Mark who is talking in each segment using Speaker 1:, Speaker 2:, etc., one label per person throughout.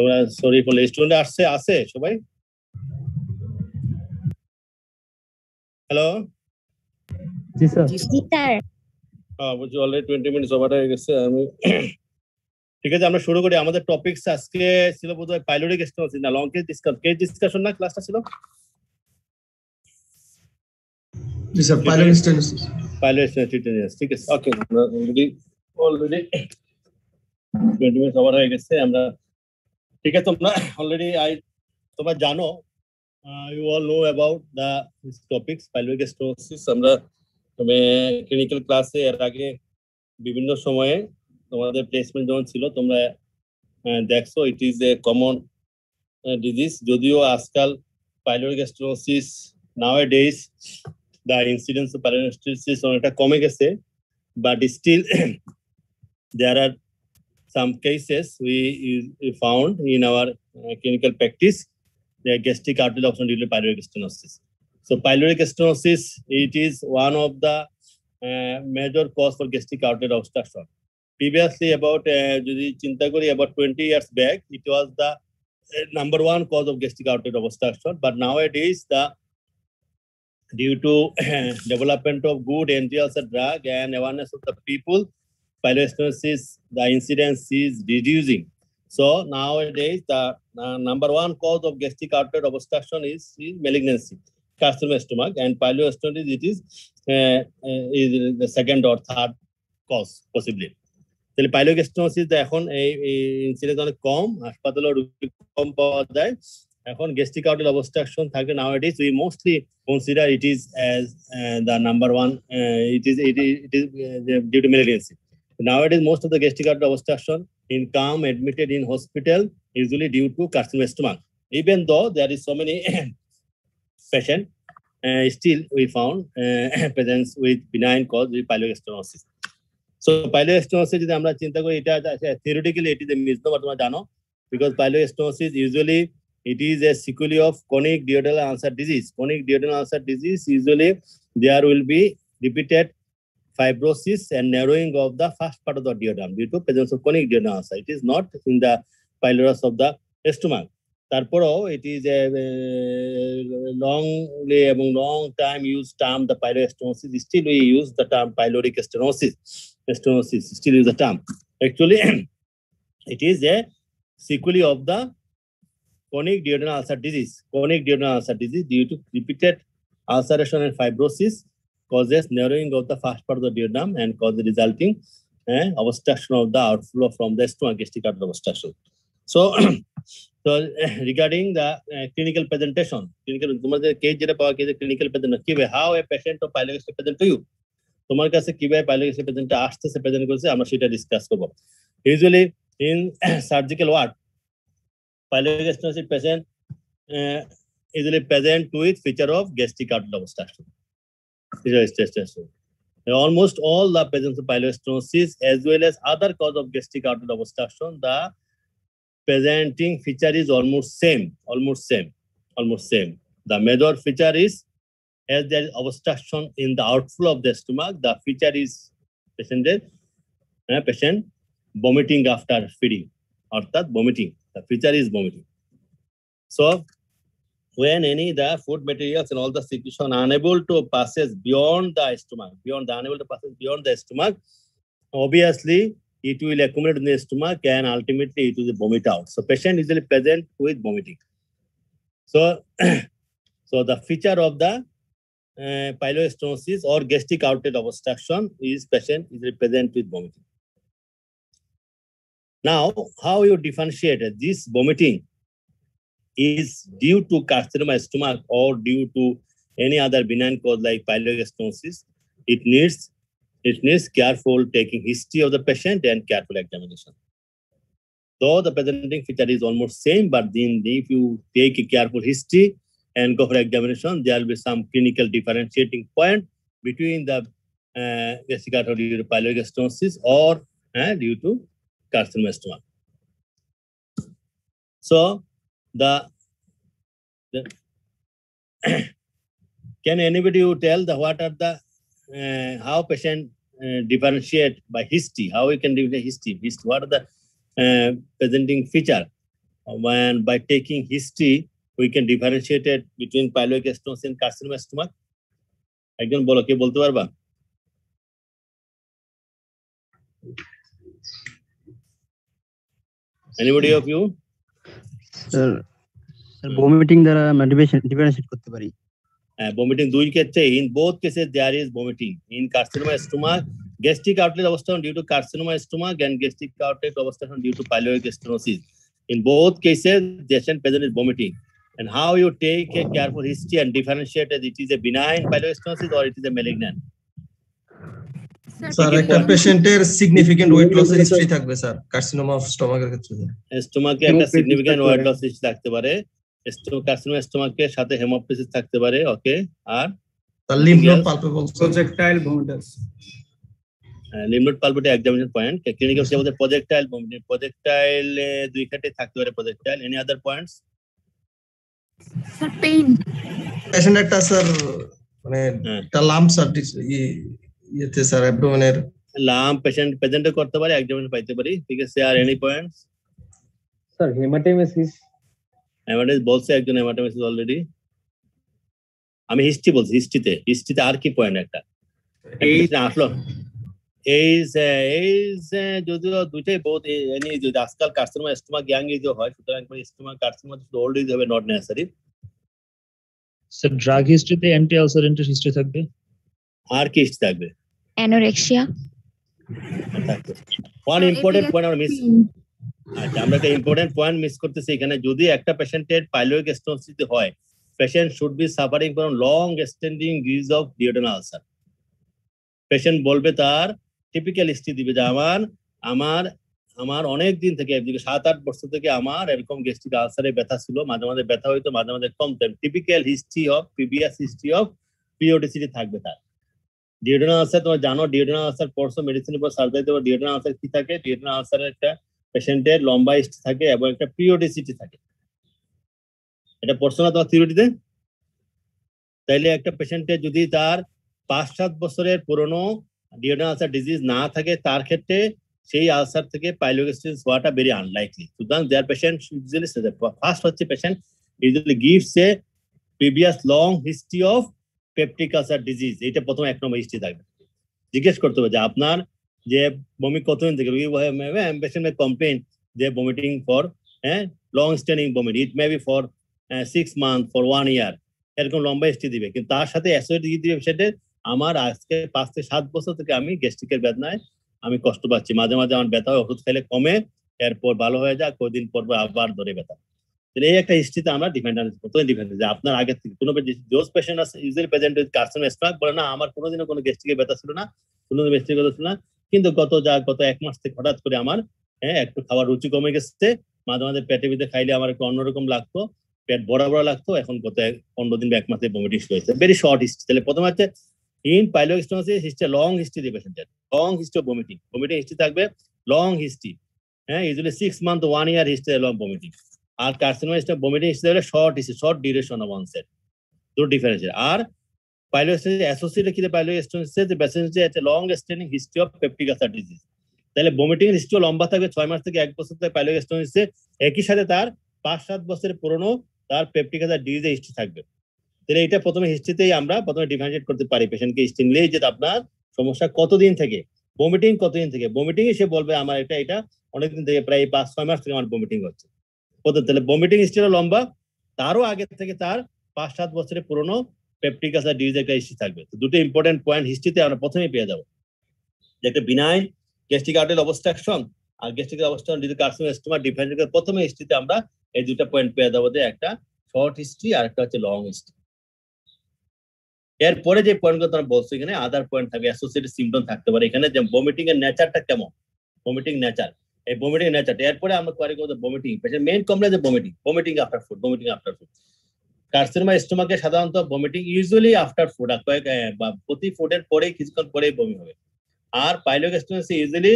Speaker 1: আমরা sorry for student আছে সবাই হ্যালো
Speaker 2: জি স্যার
Speaker 1: বুঝছি অলরেডি 20 মিনিটস ওভার হয়ে গেছে আমি ঠিক আছে আমরা শুরু করি আমাদের টপিকস আজকে ছিল বোধহয় পাইলোরিক স্টেনোসিস না লং কেস ডিসকাশন না ক্লাসটা ছিল
Speaker 3: জি স্যার পাইলোরিক স্টেনোসিস
Speaker 1: ঠিক আছে ওকে আমরা অলরেডি 20 মিনিটস ওভার হয়ে গেছে আমরা ঠিক আছে তোমরা জানো you all know about these topics pyloric stenosis আমরা ক্লিনিক্যাল ক্লাসে এর আগে বিভিন্ন সময়ে তোমাদের প্লেসমেন্ট যখন ছিল তোমরা দেখছো ইট ইজ এ কমন ডিজিজ যদিও আজকাল pyloric stenosis nowadays the incidence of pyloric stenosis অনেকটা কমে গেছে but still there are some cases we found in our clinical practice the gastric artery obstruction due to pyloric stenosis. So pyloric stenosis, it is one of the major cause for gastric artery obstruction. Previously, about about 20 years back, it was the number one cause of gastric artery obstruction. But nowadays, due to development of good anti-ulcer drug and awareness of the people, pyloric stenosis, the incidence is reducing. So nowadays, the number one cause of gastric artery obstruction is malignancy, carcinoma stomach, and pyloric stenosis it is the second or third cause possibly. তাহলে pyloric stenosis এখন এই incidence অনেক কম, হাসপাতালে রোগী কম পাওয়া যায়। এখন gastric artery obstruction থাকে nowadays we mostly consider it is as the number one. It is due to malignancy. Nowadays, most of the gastric artery obstruction come admitted in hospital usually due to carcinoma stomach. Even though there is so many patients, still we found patients with benign cause with pyloric stenosis. So pyloric stenosis যদি আমরা চিন্তা করি এটা theoretically it is a misnomer তোমরা জানো because pyloric stenosis usually it is a sequelae of chronic duodenal ulcer disease. Chronic duodenal ulcer disease usually there will be repeated fibrosis and narrowing of the first part of the duodenum due to presence of chronic duodenal ulcer. It is not in the pylorus of the stomach. Therefore, it is a long time used term, the pyloric stenosis. Still, we use the term pyloric stenosis. Stenosis still is the term. Actually, it is a sequelae of the chronic duodenal ulcer disease. Chronic duodenal ulcer disease due to repeated ulceration and fibrosis causes narrowing of the first part of the duodenum and cause the resulting obstruction of the outflow from the stomach, gastric artery obstruction. So, regarding the clinical presentation, clinical presentation, how a patient of pyloric stenosis present to you? তোমার কাছে কিভাবে pyloric stenosis present আসতেছে present করছে আমরা সেটা discuss করব। Usually in surgical ward, pyloric stenosis patient usually present with feature of gastric artery obstruction. Almost all the presence of pyloric stenosis as well as other cause of gastric artery obstruction, the presenting feature is almost same. The major feature is as there is obstruction in the outflow of the stomach, the feature is patient vomiting after feeding, or that vomiting. The feature is vomiting. So when the food materials and all the secretion are unable to passes beyond the stomach, obviously it will accumulate in the stomach and ultimately it will vomit out. So patient is usually present with vomiting. So the feature of the pyloric stenosis or gastric artery obstruction is patient is present with vomiting. Now, how you differentiate this vomiting is due to carcinoma stomach or due to any other benign cause like pyloric stenosis? It needs careful taking history of the patient and careful examination. Though the presenting feature is almost same, but then if you take a careful history and go for examination, there will be some clinical differentiating point between the gastric artery due to pyloric stenosis or due to carcinoma stomach. So can anybody tell what are the how patient differentiate by history? How we can differentiate history? What are the presenting feature? when by taking history we can differentiate it between pyloric stenosis and carcinoma stomach? একজন বলো, কে বলতে পারবা? Anybody of you?
Speaker 2: Sir, vomiting দ্বারা differentiate করতে পারি।
Speaker 1: Vomiting দুই ক্ষেত্রে, in both cases there is vomiting. In carcinoma stomach, gastric outlet obstruction due to carcinoma stomach and gastric outlet obstruction due to pyloric stenosis. In both cases, the patient present is vomiting. And how you take a careful history and differentiate that it is a benign pyloric stenosis or it is a malignant?
Speaker 3: Sir একটা পেশেন্টের significant wait লসের history থাকবে sir carcinoma of স্টমাকের ক্ষেত্রে।
Speaker 1: স্টমাকে একটা significant weight loss history থাকতে পারে, carcinoma স্টমাকের সাথে হেমোপ্টাইসিস থাকতে পারে। ওকে, আর
Speaker 3: তার lymph node palpable
Speaker 4: projectile vomitus.
Speaker 1: Lymph node palpable examination point. Clinical stage বলতে প্রজেক্টাইল ভমিটিং, প্রজেক্টাইল দুই ক্ষেত্রে থাকতে পারে projectile. Any other points?
Speaker 5: Sir pain,
Speaker 3: patient একটা স্যার মানে একটা লাম্প স্যার ইয়েতে স্যার অ্যাবডোমেনের
Speaker 1: লাম্প পেশেন্ট প্রেজেন্ট করতে পারে, এক্সামিনেশন পাইতে পারি। ঠিক আছে, আর any points?
Speaker 4: Sir haematemesis.
Speaker 1: Haematemesis বলছে একজন, হেমাটাইটিস অলরেডি। আমি হিস্ট্রি বলছি, হিস্ট্রিতে আর কি পয়েন্ট একটা আসলো? যদিও দুইটাই বহুত যদি আজকাল কার্সিনোমা স্টমাক ইয়াং এজ হয়, সুতরাং স্টমাক কার্সিনোমা ওল্ড এজ হবে, নট নেসেসারি।
Speaker 2: স্যার ড্রাগ হিস্ট্রিতে অ্যান্টি আলসারেন্টের হিস্ট্রি থাকবে।
Speaker 1: আর কি হিস্ট্রি থাকবে?
Speaker 5: অ্যানোরেক্সিয়া
Speaker 1: থাকবে। ওয়ান ইম্পর্টেন্ট পয়েন্ট আমরা মিস, আচ্ছা আমরা একটা ইম্পর্টেন্ট পয়েন্ট মিস করতেছি এখানে। যদি একটা পেশেন্টের পাইলোরিক স্টেনোসিস হয়, patient should be suffering from long standing disease of duodenal ulcer. Patient বলবে, তার টিপিক্যাল হিস্ট্রি দিবে যে আমার অনেক দিন থেকে 7-8 বছর থেকে আমার এরকম গ্যাস্ট্রিক আলসারে ব্যথা ছিল, মাঝে মাঝে ব্যথা হইতো, মাঝে মাঝে কমতো। Typical history of previous history of periodicity থাকবে তার। ডিওডেনাল আলসার তোমরা জানো, ডিওডেনাল আলসার পড়ছো মেডিসিনের পর সার্জারিতে। ডিওডেনাল আলসার কি থাকে? ডিওডেনাল আলসারের একটা পেশেন্টের লম্বা হিস্ট্রি থাকে এবং একটা পিরিওডিসিটি থাকে। এটা পড়ছো না তোমার থিওরিতে? তাইলে একটা পেশেন্টের যদি তার 5-7 বছরের পুরনো ডিওডেনাল আলসার ডিজিজ না থাকে, তার ক্ষেত্রে সেই আলসার থেকে পাইলোরিক স্টেনোসিস হওয়াটা ভেরি আনলাইকলি। সুতরাং দেয়ার পেশেন্ট ইউজুয়ালি ফার্স্ট হচ্ছে patient usually gives a previous long history of peptic ulcer disease. এটা প্রথম 1 নম্বর হিস্ট্রি থাকবে। জিজ্ঞেস করতে হবে যে আপনার যে বমি কতদিন থেকে, পেশেন্ট মে কমপ্লেইন যে vomiting for long standing vomit, it may B for 6 month, for 1 ইয়ার, এরকম লম্বা হিস্ট্রি দিবে। কিন্তু তার সাথে অ্যাসোসিয়েট দিবে পেশেন্টের, আমার আজকে 5 থেকে 7 বছর থেকে আমি গ্যাস্ট্রিকের বেদনায় আমি কষ্ট পাচ্ছি, মাঝে মাঝে আমার ব্যথা হয়, ওষুধ খেলে কমে, এরপর ভালো হয়ে যায়, কয়েকদিন পর আবার ধরে ব্যথা। এই একটা হিস্ট্রিতে আমরা ডিপেন্ডেন্স যে আপনার আগে থেকে কোনো ডোজ পেশেন্ট আছে usually present with carcinoma stomach, বলে না আমার কোনোদিনও কোনো গ্যাস্ট্রিকের ব্যথা ছিল না, কোনোদিন গ্যাস্ট্রিক ব্যথা ছিল না, কিন্তু গত 1 মাস থেকে হঠাৎ করে আমার একটু খাবার রুচি কমে গেছে, মাঝে মাঝে পেটে ভিতরে খাইলে আমার একটু অন্যরকম লাগতো, পেট বড় বড় লাগতো, এখন গত 15 দিন বা 1 মাসে ভমিটিং শুরু হয়েছে। Very short history. তাহলে প্রথমে হচ্ছে in pyloric stenosis history, long history দিবে পেশেন্টের, long history of vomiting history থাকবে, লং হিস্ট্রি, ইউজুয়ালি 6 মান্থ 1 ইয়ার হিস্ট্রি লং ভমিটিং। আর কার্সিনোমা ভমিটিং হিস্ট্রি হলে short history, short duration of onset, দুটো ডিফারেন্স। আর pyloric stenosis associated কি pyloric stenosis যে patient আছে long standing history of peptic ulcer disease. তাহলে vomiting history লম্বা থাকবে, 6 মাস থেকে 1 বছর থেকে পাইলোরিক স্টেনোসিস, একই সাথে তার 5-7 বছরের পুরনো তার পেপটিক আলসার ডিজিজ হিস্ট্রি থাকবে। তাহলে এটা প্রথমে হিস্ট্রিতেই আমরা প্রথমে ডিফারেন্সিয়েট করতে পারি পেশেন্টকে হিস্ট্রি নিলেই, যে আপনার সমস্যা কতদিন থেকে, ভমিটিং কতদিন থেকে। ভমিটিং সে বলবে আমার এটা অনেকদিন থেকে, প্রায় 5-6 মাস থেকে আমার ভমিটিং হচ্ছে। তাহলে ভমিটিং হিস্ট্রি লম্বা, তারও আগে থেকে তার 5-7 বছরের পুরনো পেপটিক আলসার ডিজিজ একটা হিস্ট্রি থাকবে। তো দুটো ইম্পর্টেন্ট পয়েন্ট হিস্ট্রিতে আমরা প্রথমেই পেয়ে যাবো, যে একটা বিনাইন গ্যাস্ট্রিক আউটলেট অবস্ট্রাকশন আর গ্যাস্ট্রিক অবস্ট্রাকশন যদি কার্সিনোমা স্টোমা ডিফারেন্স করে প্রথমে হিস্ট্রিতে আমরা এই দুটো পয়েন্ট পেয়ে যাবো, যে একটা শর্ট হিস্ট্রি আর একটা হচ্ছে লং হিস্ট্রি। এরপরে যে পয়েন্টগুলো তোমরা বলছো এখানে আদার পয়েন্ট থাকবে, অ্যাসোসিয়েটেড সিম্পটম থাকতে পারে এখানে, যে ভমিটিং এর নেচারটা কেমন, ভমিটিং নেচার, এই ভমিটিং নেচারটা। এরপরে আমরা কোয়ারি করবো ভমিটিং, পেশেন্ট মেইন কমপ্লেইন যে ভমিটিং আফটার ফুড, কার্সিনোমা স্টোমাকে সাধারণত ভমিটিং ইউজুয়ালি আফটার ফুড, প্রতি ফুডের পরে কিছুক্ষণ পরেই বমি হবে। আর pyloric stenosis usually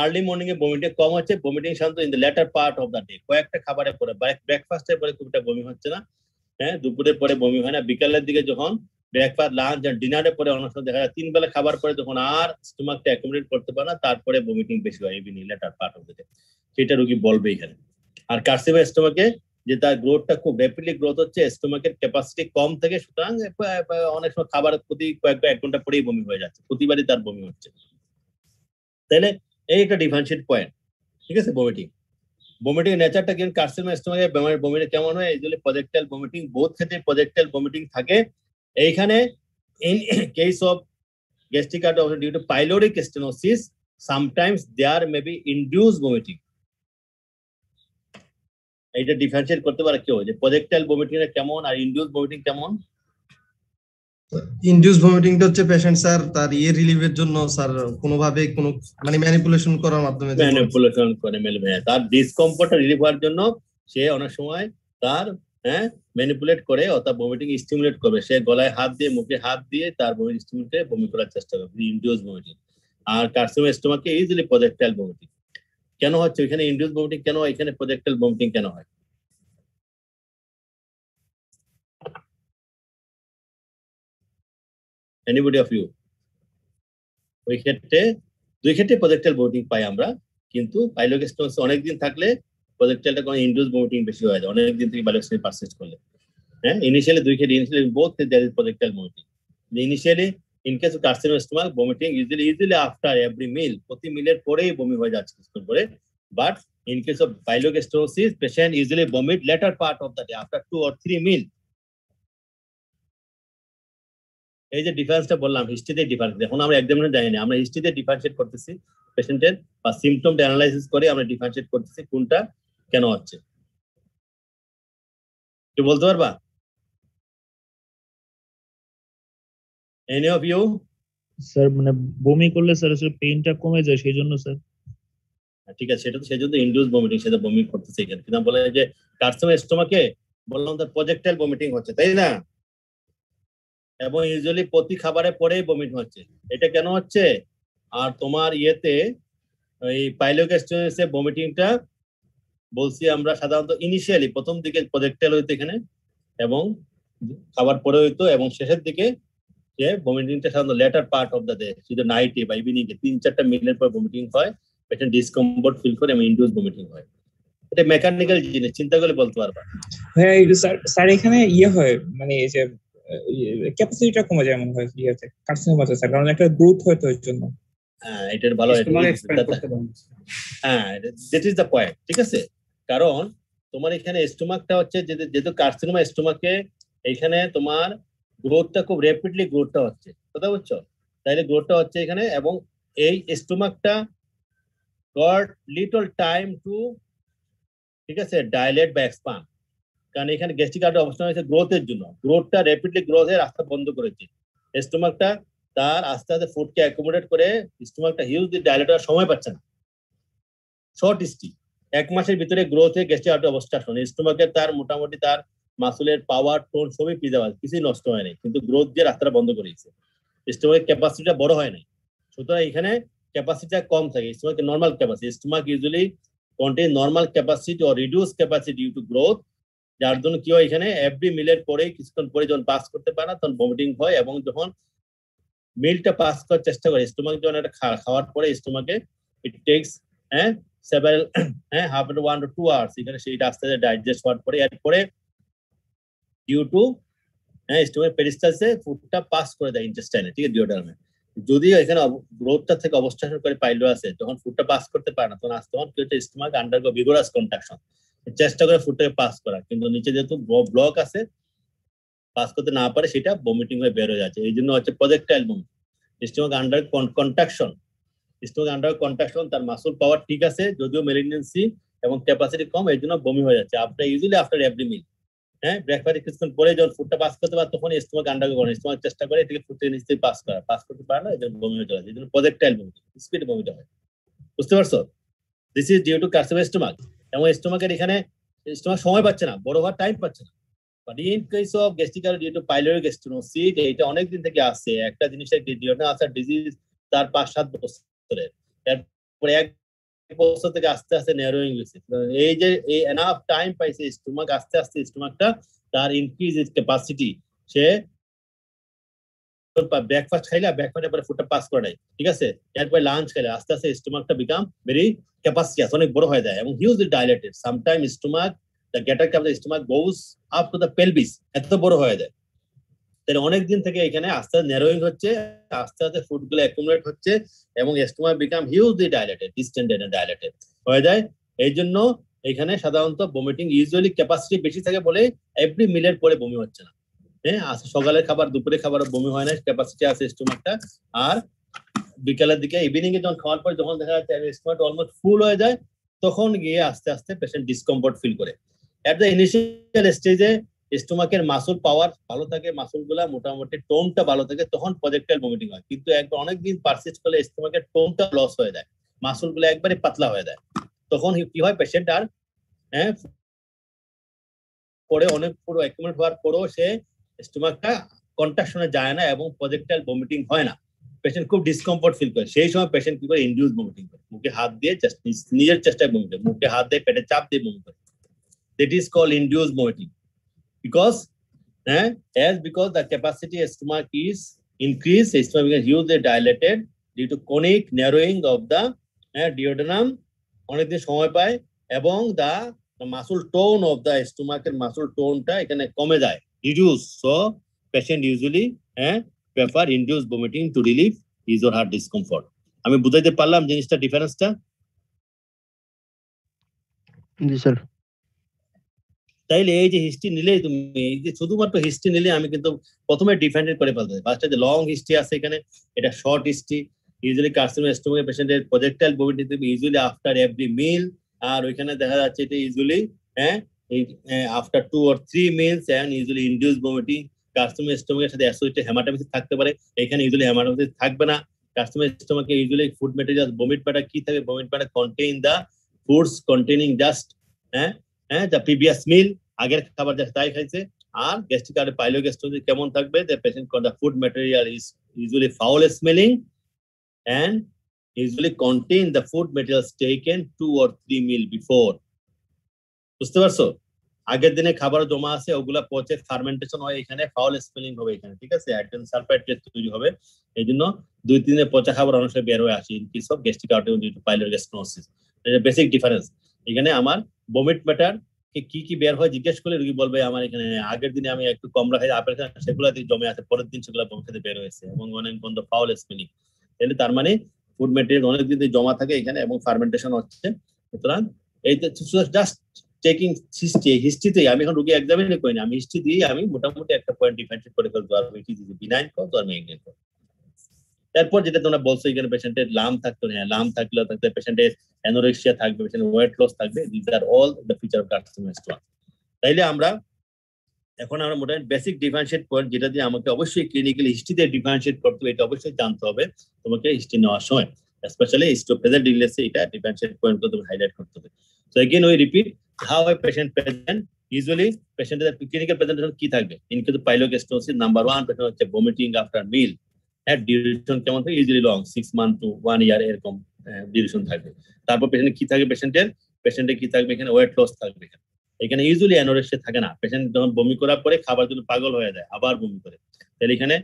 Speaker 1: early morning এ ভমিটিং কম হচ্ছে, ভমিটিং সাধারণত in the later part of the day, কয়েকটা খাবারের পরে, ব্রেকফাস্টের পরে খুব একটা বমি হচ্ছে না, দুপুরের পরে বমি হয় না, বিকালের দিকে যখন ব্রেকফাস্ট, লাঞ্চ আর ডিনারের পরে অনেক সময় দেখা যায় 3 বেলা খাবার পরে যখন আর স্টোমাকটা অ্যাকোমোডেট করতে পারে না, তারপরে ভমিটিং বেশি হয় evening letter part of the day, সেটা রোগী বলবে এখানে। আর কার্সিনোমা স্টোমাকে যে তার গ্রোথটা খুব র্যাপিডলি গ্রোথ হচ্ছে, স্টোমাকের ক্যাপাসিটি কম থেকে, সুতরাং অনেক সময় খাবার প্রতি এক ঘন্টা পরেই বমি হয়ে যাচ্ছে, প্রতিবারই তার বমি হচ্ছে। তাহলে এই একটা ডিফারেন্সিয়েট পয়েন্ট, ঠিক আছে। ভমিটিং নেচারটা কিন্তু কার্সিনোমা স্টোমাকে বমিটা কেমন হয়, ইউজুয়ালি প্রজেক্টাইল ভমিটিং, বোথ ক্ষেত্রে প্রজেক্টাইল ভমিটিং থাকে। এইখানে in case of gastric ulcer due to pyloric stenosis, sometimes there may be induced vomiting. এটা ডিফারেন্সিয়েট করতে পারে কেউ যে প্রজেক্টাইল ভমিটিং কেমন আর ইনডিউস ভমিটিং কেমন?
Speaker 3: ইনডিউস ভমিটিংটা হচ্ছে পেশেন্ট স্যার তার রিলিভের জন্য স্যার কোনোভাবে কোনো মানে ম্যানিপুলেশন করার মাধ্যমে
Speaker 1: ম্যানিপুলেশন করে তার ডিসকমফর্ট রিলিভ হওয়ার জন্য সে অনেক সময় তার ম্যানিপুলেট করে অর্থাৎ ভমিটিং স্টিমুলেট করবে, সে গলায় হাত দিয়ে মুখে হাত দিয়ে তার বমি স্টিমুলেট করে বমি করার চেষ্টা করবে, ইনডিউস ভমিটিং। আর কার্সিনোমা স্টোমাকে ইজিলি প্রজেক্টাইল ভমিটিং। কেন হচ্ছে এখানে ইনডিউস ভমিটিং, কেন এখানে প্রজেক্টাইল ভমিটিং কেন হয়? Anybody of you? ওই ক্ষেত্রে দুই ক্ষেত্রে প্রজেক্টাইল ভমিটিং পাই আমরা, কিন্তু পাইলোরিক স্টোমাসিস অনেকদিন থাকলে প্রজেক্টাইলটা কোনো ইনডিউস ভমিটিং বেশি হয়ে যায় অনেকদিন থেকে পাইলোরিক স্টোমাসিস পারসিস্ট করলে। Initially দুই ক্ষেত্রে, initially both there is projectile vomiting. Initially in case of carcinoma stomach, vomiting easily after every meal, প্রতি মিলের পরেই বমি হয়ে যাচ্ছে কিছুক্ষণ পরে। But in case of pyloric stenosis, patient usually vomit later part of the day after 2 or 3 meal. এই যে ডিফারেন্সটা বললাম, হিস্ট্রিতে ডিফারেন্স, এখন আমরা এক্সামিনে জানি না, আমরা হিস্ট্রিতে ডিফারেন্সিয়েট করতেছি পেশেন্টের বা সিম্পটমটা অ্যানালাইসিস করে আমরা ডিফারেন্সিয়েট করতেছি কোনটা কেন হচ্ছে। কি বলতে পারবা? Any of you?
Speaker 2: স্যার মানে বমি করলে স্যার আসলে পেইনটা কমে যায় সেই জন্য স্যার।
Speaker 1: ঠিক আছে, সেটা তো সেই জন্য ইনডিউস ভমিটিং, সেটা বমি করতেছে এখানে। কিন্তু বলে যে কার্সিনোমা স্টোমাকে বললাম তার প্রজেক্টাইল ভমিটিং হচ্ছে, তাই না? এবং ইউজুয়ালি প্রতি খাবারে পরেই বমিট হচ্ছে। এটা কেন হচ্ছে? আর তোমার ইয়েতে এই পাইলোরিক স্টোমাসিসে ভমিটিংটা বলছি আমরা সাধারণত ইনিশিয়ালি প্রথম দিকে প্রজেক্টাইল হইতো এখানে, এবং খাবার পরে হইতো, এবং শেষের দিকে যে ভমিটিংটা সাধারণত letter part of the day, শুধু নাইটে বা ইভিনিং এ 3-4টা মিলের পর ভমিটিং হয়, পেশেন্ট ডিসকমফর্ট ফিল করে এবং ইনডিউস ভমিটিং হয়। এটা মেকানিক্যাল জিনিস, চিন্তা করে বলতে পারবা।
Speaker 6: হ্যাঁ স্যার এখানে হয় মানে এই যে ক্যাপাসিটিটা কমে যায় মনে হয় ইয়েতে কার্সিনোমাতে স্যার, কারণ একটা গ্রোথ হয় তো এর জন্য।
Speaker 1: হ্যাঁ, এটার ভালো, হ্যাঁ দ্যাট ইজ দ্য পয়েন্ট, ঠিক আছে। কারণ তোমার এখানে স্টোমাকটা হচ্ছে যেহেতু কার্সিনোমা স্টোমাকে এখানে তোমার গ্রোথটা খুব র্যাপিডলি গ্রোথটা হচ্ছে, কথা বুঝছো? তাইলে গ্রোথটা হচ্ছে এখানে, এবং এই স্টোমাকটা গট লিটল টাইম টু, ঠিক আছে, ডাইলেট বা এক্সপান্ড। কারণ এখানে গ্যাস্ট্রিক আল্সার অবস্থান হয়েছে গ্রোথের জন্য, গ্রোথটা র্যাপিডলি গ্রোথের রাস্তা বন্ধ করেছে। স্টোমাকটা তার আস্তে আস্তে ফুডকে অ্যাকোমোডেট করে স্টোমাকটা হিউজলি ডাইলেট হওয়ার সময় পাচ্ছে না। শর্ট হিস্ট্রি, 1 মাসের ভিতরে গ্রোথে গ্যাস্ট্রিক আল্সার অবস্ট্রাকশন, স্টোমাকের তার মোটামুটি তার মাসুলের পাওয়ার টোন সবই প্রিজার্ভ, কিছুই নষ্ট হয় নাই, কিন্তু গ্রোথ দিয়ে রাস্তাটা বন্ধ করে দিয়েছে। স্টোমাকের ক্যাপাসিটিটা বড় হয় নাই, সুতরাং এখানে ক্যাপাসিটিটা কম থাকে। স্টোমাকের normal capacity, stomach usually contain normal capacity or reduce capacity due to growth, যার জন্য কি হয় এখানে এভরি মিলের পরেই কিছুক্ষণ পরে যখন পাস করতে পারে না তখন ভমিটিং হয়, এবং যখন মিলটা পাস করার চেষ্টা করে স্টোমাক যখন একটা খাওয়ার পরে স্টোমাকে it takes several half 1 to 2 hours এখানে সেইটা আস্তে আস্তে ডাইজেস্ট হওয়ার পরে, এরপরে ডিউ টু স্টোমাক পেরিস্টালসে ফুডটা পাস করে দেয় ইন্টেস্টাইনে, ঠিক আছে, ডিওডার্মে। যদিও এখানে গ্রোথটা থেকে অবস্ট্রাকশন করে পাইলো আছে, তখন ফুডটা পাস করতে পারে না, তখন কি হচ্ছে স্টোমাক আন্ডারগো ভিগোরাস কন্ট্রাকশন, চেষ্টা করে ফুডটাকে পাস করা, কিন্তু নিচে যেহেতু ব্লক আছে পাস করতে না পারে, সেটা ভমিটিং হয়ে বের হয়ে যাচ্ছে। এই জন্য হচ্ছে projectile vomiting. Stomach under contraction, stomach under contraction, তার মাসল পাওয়ার ঠিক আছে যদিও মেলিগন্যান্সি এবং ক্যাপাসিটি কম, এই জন্য বমি হয়ে যাচ্ছে ইউজুয়ালি আফটার এভরি মিল। ব্রেকফাস্ট কিছুক্ষণ পরে যখন ফুডটা পাস করতে পারে তখন স্টোমাক আন্ডারগো করে, স্টোমাক চেষ্টা করে এটাকে ফুড থেকে নিচে পাস করতে পারে না, এই জন্য বমি হয়ে যাচ্ছে। এই জন্য প্রজেক্টাইল ভমিটিং, স্পিড ভমিট হয়, বুঝতে পারছো? This is due to carcinoma stomach. এবং স্টোমাকের এখানে স্টোমাক সময় পাচ্ছে না, বড় হওয়ার টাইম পাচ্ছে না। But in case of gastric ulcer due to pyloric stenosis, এটা অনেকদিন থেকে আসছে, একটা জিনিসের ডিওডার্মাল আলসার ডিজিজ তার 5-7 বছরের, এরপরে 1 বছর থেকে আস্তে আস্তে ন্যারোইং হয়েছে। এই যে এই এনাফ টাইম পাইছে স্টোমাক, আস্তে আস্তে স্টোমাকটা তার ইনক্রিজ ইজ ক্যাপাসিটি, সে ব্রেকফাস্ট খাইলা ব্রেকফাস্টের পরে ফুডটা পাস করে নাই, ঠিক আছে, এরপরে লাঞ্চ খাইলা আস্তে আস্তে স্টোমাকটা বিকাম ভেরি ক্যাপাসিয়াস, অনেক বড় হয়ে যায় এবং hugely dilated. Sometime stomach the greater cap the stomach goes up to the pelvis, এত বড় হয়ে যায়। তাহলে অনেক দিন থেকে এখানে আস্তে আস্তে ন্যারোইং হচ্ছে, আস্তে আস্তে ফুড গুলো অ্যাকুমুলেট হচ্ছে এবং stomach become hugely dilated, distended and dilated হয়ে যায়। এই জন্য এখানে সাধারণত ভমিটিং ইউজুয়ালি ক্যাপাসিটি বেশি থাকে বলে এভরি মিলের পরে বমি হচ্ছে না। হ্যাঁ, সকালের খাবার দুপুরে খাবার বমি হয় না, ক্যাপাসিটি আছে স্টোমাকটা। আর বিকালের দিকে ইভিনিং এ যখন খাওয়ার পরে যখন দেখা যাচ্ছে স্টোমাক অলমোস্ট ফুল হয়ে যায়, তখন গিয়ে আস্তে আস্তে পেশেন্ট ডিসকমফোর্ট ফিল করে। এট দ্য ইনিশিয়াল স্টেজে স্টোমাকের মাসল পাওয়ার ভালো থাকে, মাসল গুলা মোটামুটি টোনটা ভালো থাকে, তখন প্রজেক্টাইল ভমিটিং হয়। কিন্তু একবার অনেকদিন পারসিস্ট করলে স্টোমাকের টোনটা লস হয়ে যায়, মাসল গুলো একবারে পাতলা হয়ে যায়, তখন কি হয় পেশেন্ট আর পরে অনেক পুরো অ্যাকুমুলেট হওয়ার পরেও সে স্টোমাকটা কন্ট্রাকশনে যায় না এবং প্রজেক্টাইল ভমিটিং হয় না, পেশেন্ট খুব ডিসকমফোর্ট ফিল করে। সেই সময় পেশেন্ট কি করে ইনডিউস ভমিটিং করে, মুখে হাত দিয়ে নিজের চেষ্টায় বমি করে, মুখে হাত দিয়ে পেটে চাপ দিয়ে বমি করে। That is called induce vomiting because because the capacity of stomach is increased, stomach is hugely dilated due to chronic narrowing of the duodenum, অনেক দিন সময় পায় এবং the muscle tone of the stomach এর muscle tone টা এখানে কমে যায়, reduce, so patient usually prefer induced vomiting to relieve his or her discomfort. আমি বুঝাইতে পারলাম জিনিসটা ডিফারেন্সটা?
Speaker 7: জি স্যার।
Speaker 1: তাইলে এই যে হিস্ট্রি নিলেই তুমি এই যে শুধুমাত্র হিস্ট্রি নিলে আমি কিন্তু প্রথমে ডিফারেন্ট করে ফেলতে হয়। ফার্স্টে যে লং হিস্ট্রি আছে এখানে, এটা short history. Usually carcinoma stomach পেশেন্টের projectile vomiting usually after every meal, আর ওইখানে দেখা যাচ্ছে এটা usually after 2 or 3 meals and usually induced vomiting। Carcinoma স্টোমাকের সাথে অ্যাসোসিয়েটেড হেমাটাইটিস থাকতে পারে, এখানে ইউজুয়ালি হেমাটাইটিস থাকবে না। কার্সিনোমা স্টোমাকে usually food material vomit matter কি থাকে, vomit matter contain the foods containing just the previous meal, আগের খাবার যা তাই খাইছে। আর গ্যাস্ট্রিক আর পাইলোগ্যাস্ট্রোসিস কেমন থাকবে, the patient the food material is usually foul smelling and usually contain the food materials taken 2 or 3 meal before। বুঝতে পারছো? আগের দিনে খাবার জমা আছে, ওগুলা পচে ফার্মেন্টেশন হয়, এখানে ফাউল স্মেলিং হবে এখানে, ঠিক আছে, হাইড্রোজেন সালফাইড তৈরি হবে। এই জন্য 2-3 দিনে পচা খাবার অনেক সময় বের হয়ে আসে in case of gastric outlet due to পাইলোগ্যাস্ট্রোসিস। এটা বেসিক ডিফারেন্স। এখানে আমার ভমিট ম্যাটার কি কি বের হয় জিজ্ঞেস করলে রোগী বলবে আমার এখানে আগের দিনে আমি একটু কম রাখাই আপেল খাই, সেগুলো জমে আছে, পরের দিন সেগুলো বমি খেতে বের হয়েছে এবং অনেক বন্ধ ফাউল স্মেলিং। তাহলে তার মানে ফুড ম্যাটেরিয়াল অনেক দিন জমা থাকে এখানে এবং ফার্মেন্টেশন হচ্ছে। সুতরাং এই জাস্ট টেকিং হিস্ট্রিতে আমি এখন রোগী এক্সামিনে করিনি, আমি হিস্ট্রি দিয়ে আমি মোটামুটি একটা পয়েন্ট ডিফারেন্সিয়েট করে ফেলতে পারবো, it is benign cause or malignant cause. তারপর যেটা তোমরা বলছো এখানে পেশেন্টের লাম থাকতো, হ্যাঁ লাম থাকলে পেশেন্টের অ্যানোরেক্সিয়া থাকবে, পেশেন্টের ওয়েট লস থাকবে, this are all the feature of carcinoma stomach. তাইলে আমরা এখন আমরা মোটামুটি বেসিক ডিফারেন্সিয়েট পয়েন্ট যেটা দিয়ে আমাকে অবশ্যই ক্লিনিক্যাল হিস্ট্রিতে ডিফারেন্সিয়েট করতে হবে, এটা অবশ্যই জানতে হবে তোমাকে হিস্ট্রি নেওয়ার সময়, স্পেশালি প্রেজেন্ট ইলনেসে এটা ডিফারেন্সিয়েট পয়েন্ট করে তুমি হাইলাইট করতে হবে। So again we repeat how a patient present, usually পেশেন্টের ক্লিনিক্যাল প্রেজেন্টেশন কি থাকবে, ইন কেস অফ পাইলোগ্যাস্ট্রোসিস নাম্বার 1 পেশেন্ট হচ্ছে ভমিটিং আফটার মিল, এর ডিউরেশন কেমন থাকে, usually long 6 months to 1 year এরকম ডিউরেশন থাকবে। তারপর পেশেন্টের কি থাকবে, পেশেন্টের কি থাকবে এখানে ওয়েট লস থাকবে, এখানে ইউজুয়ালি অ্যানোরেক্সিয়া থাকে না, পেশেন্ট যখন বমি করার পরে খাবার জন্য পাগল হয়ে যায় আবার বমি করে, তাহলে এখানে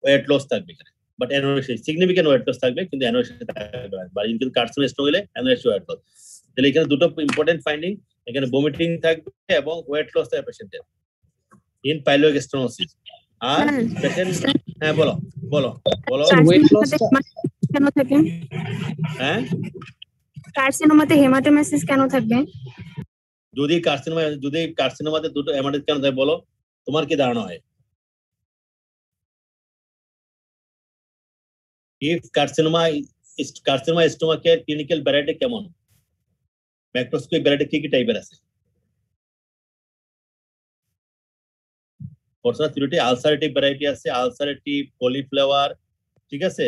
Speaker 1: ওয়েট লস থাকবে এখানে, but anorexia significant weight loss থাকবে কিন্তু অ্যানোরেক্সিয়া থাকবে না, বা ইনকেস কার্সিনোমা স্টোমাক হলে অ্যানোরেক্সিয়া ওয়েট লস। তাহলে এখানে দুটো ইম্পর্টেন্ট ফাইন্ডিং, এখানে ভমিটিং থাকবে এবং ওয়েট লস থাকবে পেশেন্টের ইন পাইলোগ্যাস্ট্রোসিস। আর পেশেন্ট হ্যাঁ বলো বলো বলো
Speaker 6: ওয়েট লস
Speaker 5: কেন থাকে,
Speaker 1: হ্যাঁ
Speaker 5: কার্সিনোমাতে হেমাটোমেসিস কেন থাকবে,
Speaker 1: যদি কার্সিনোমাতে দুটো হেমাটাইটিস কেন থাকে বলো, তোমার কি ধারণা হয়? ইফ কার্সিনোমা স্টোমাকের ক্লিনিক্যাল ভ্যারাইটি কেমন, ম্যাক্রোস্কোপিক ভ্যারাইটি কি কি টাইপের আছে? পরসোনা থিওরিটি আলসারেটিভ ভ্যারাইটি আছে, আলসারেটিভ, কলিফ্লাওয়ার, ঠিক আছে,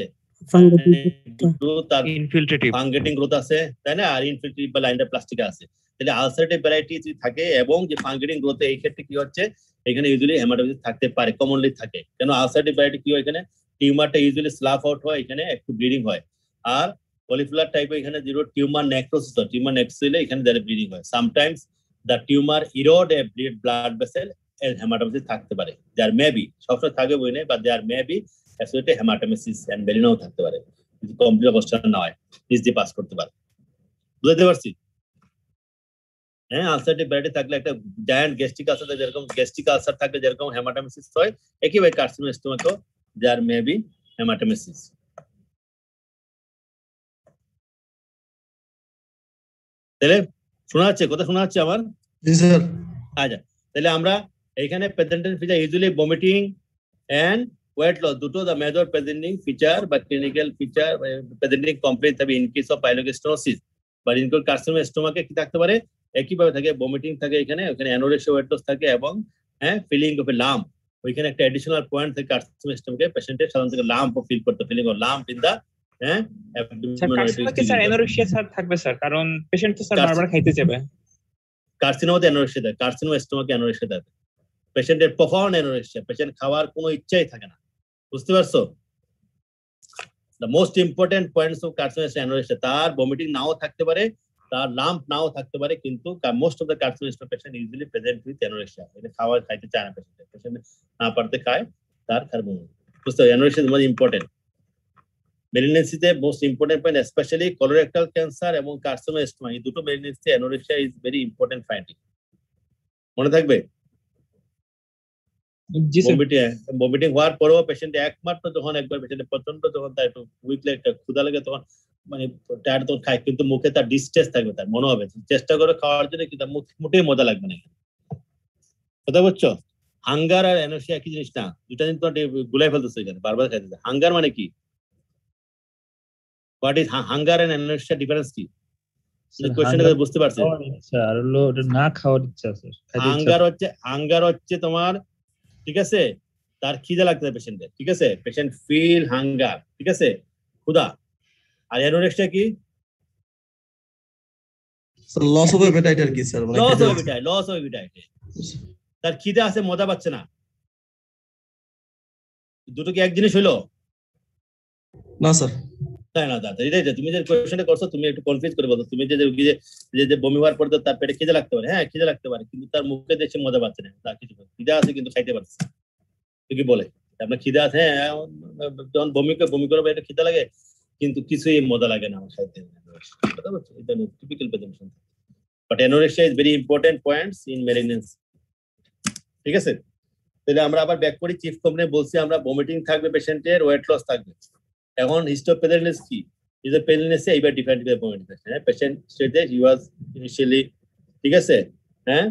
Speaker 2: ইনফিল্ট্রেটিভ
Speaker 1: ফাঙ্গেটিং গ্রোথ আছে, তাই না, আর ইনফিল্ট্রেটিভ বা লাইন্ডার প্লাস্টিক আছে। তাহলে আলসারেটিভ ভ্যারাইটি যদি থাকে এবং যে ফাঙ্গেটিং গ্রোথে এই ক্ষেত্রে কি হচ্ছে, এখানে ইউজুয়ালি হেমাটোমেসিস থাকতে পারে, কমনলি থাকে। কেন আলসারেটিভ ভ্যারাইটি কি হয়, এখানে টিউমারটা ইউজুয়ালি স্লাফ আউট হয়, এখানে একটু ব্লিডিং হয়। আর কলিফ্লাওয়ার টাইপে এখানে জিরো টিউমার নেক্রোসিস হয়, টিউমার নেক্রোসিস হলে এখানে যারা ব্লিডিং হয়। Sometimes the tumour erode a blood vessel, haematemesis থাকতে পারে, যার মেবি সবসময় থাকবে বই নেই, বা যার মেবি অ্যাসোসিয়েটেড হেমাটোমেসিস এন্ড বেলিনাও থাকতে পারে যদি কমপ্লিট অবস্থা না হয় ইজিলি পাস করতে পারে বুঝতে পারছি হ্যাঁ আলসারেটিভ ভ্যারাইটি থাকলে একটা জায়ান্ট গ্যাস্ট্রিক আলসার যেরকম গ্যাস্ট্রিক আলসার থাকলে যেরকম হেমাটোমেসিস হয় একইভাবে কার্সিনোমা স্টোমাকও দেয়ার মে বি হেমাটোমেসিস তাহলে শোনা যাচ্ছে কথা শোনা যাচ্ছে আমার
Speaker 3: জি স্যার
Speaker 1: আচ্ছা তাহলে আমরা এখানে presentation feature usually vomiting and weight loss দুটো দা মেজর প্রেজেন্টিং ফিচার বা ক্লিনিক্যাল ফিচার প্রেজেন্টিং কমপ্লেইন তবে ইন কেস অফ পাইলোগেস্টোসিস বা ইনকোর কার্সিনোমা স্টোমাকে কি থাকতে পারে একইভাবে থাকে ভমিটিং থাকে এখানে ওখানে অ্যানোরেক্সিয়া ওয়েট লস থাকে এবং হ্যাঁ ফিলিং অফ এ লাম্প ওইখানে একটা অ্যাডিশনাল পয়েন্ট থাকে কার্সিনোমা স্টোমাকে পেশেন্টের সাধারণত লাম্প ফিল করতে feeling of lump in the হ্যাঁ
Speaker 6: স্যার অ্যানোরেক্সিয়া স্যার থাকবে স্যার কারণ পেশেন্ট তো স্যার বারবার খাইতে যাবে
Speaker 1: কার্সিনোমাতে অ্যানোরেক্সিয়া দেয় কার্সিনোমা স্টোমাকে অ্যানোরেক্সিয়া দেয় পেশেন্টের প্রফাউন্ড অ্যানোরেক্সিয়া পেশেন্ট খাওয়ার কোনো ইচ্ছাই থাকে না বুঝতে পারছো the most important points of carcinoma anorexia তার ভমিটিং নাও থাকতে পারে তার লাম্প নাও থাকতে পারে কিন্তু most of the carcinoma patient usually present with anorexia এটা খাওয়ার খাইতে চায় না পেশেন্ট না পারতে খায় তার কার্বন বুঝতে অ্যানোরেক্সিয়া ইজ মোস্ট ইম্পর্টেন্ট মেলিগনেন্সিতে most important point specially colorectal cancer এবং কার্সিনোমা স্টোমা এই দুটো মেলিগনেন্সিতে anorexia is very important finding মনে থাকবে
Speaker 6: জি স্যার
Speaker 1: ভমিটিং হওয়ার পরেও পেশেন্ট একমাত্র যখন একবার পেশেন্টের প্রচন্ড যখন তার একটু উইক লাগে একটা ক্ষুধা লাগে তখন মানে টায়ার্ড তখন খায় কিন্তু মুখে তার ডিস্ট্রেস থাকবে তার মনে হবে চেষ্টা করে খাওয়ার জন্য কিন্তু মোটেই মজা লাগবে না কথা বুঝছো হাঙ্গার আর অ্যানোরেক্সিয়া একই জিনিস না দুটা জিনিস তোমার গুলাই ফেলতেছে এখানে বারবার খাইতেছে হাঙ্গার মানে কি what is hunger and anorexia difference কি কোশ্চেনটা বুঝতে পারছেন
Speaker 2: স্যার আর হলো ওটা না খাওয়ার ইচ্ছা স্যার
Speaker 1: হাঙ্গার হচ্ছে তোমার ঠিক আছে তার খিদে লাগতেছে পেশেন্টের ঠিক আছে পেশেন্ট ফিল হাঙ্গার ঠিক আছে ক্ষুধা আর অ্যানোরেক্সিয়া কি
Speaker 3: স্যার লস অফ অ্যাপেটাইট আর কি স্যার
Speaker 1: লস অফ অ্যাপেটাইট তার খিদে আছে মজা পাচ্ছে না দুটো কি এক জিনিস হইলো
Speaker 3: না স্যার
Speaker 1: তাই না দাদা এটাই তুমি যে কোশ্চেনটা করছো তুমি একটু কনফিউজ করে বলছো তুমি যে বমি হওয়ার পরে তার পেটে খিদে লাগতে পারে হ্যাঁ খিদে লাগতে পারে কিন্তু তার মুখে দেখে মজা পাচ্ছে না তার কিছু খিদে আছে কিন্তু খাইতে পারছে কি বলে আপনার খিদে আছে হ্যাঁ যখন বমি করবে এটা খিদে লাগে কিন্তু কিছুই মজা লাগে না আমার খাইতে কথা বলছো এটা typical presentation but anorexia is very important points in malignancy ঠিক আছে তাহলে আমরা আবার ব্যাক করি চিফ কমপ্লেইন বলছি আমরা ভমিটিং থাকবে পেশেন্টের ওয়েট লস থাকবে এখন হিস্টোপ্যাথোলজিস কি ইজ এ প্যাথোলজি এইবার ডিফাইন্ড বাই ভমিটিং হ্যাঁ পেশেন্ট স্টেটেড হি ওয়াজ ইনিশিয়ালি ঠিক আছে হ্যাঁ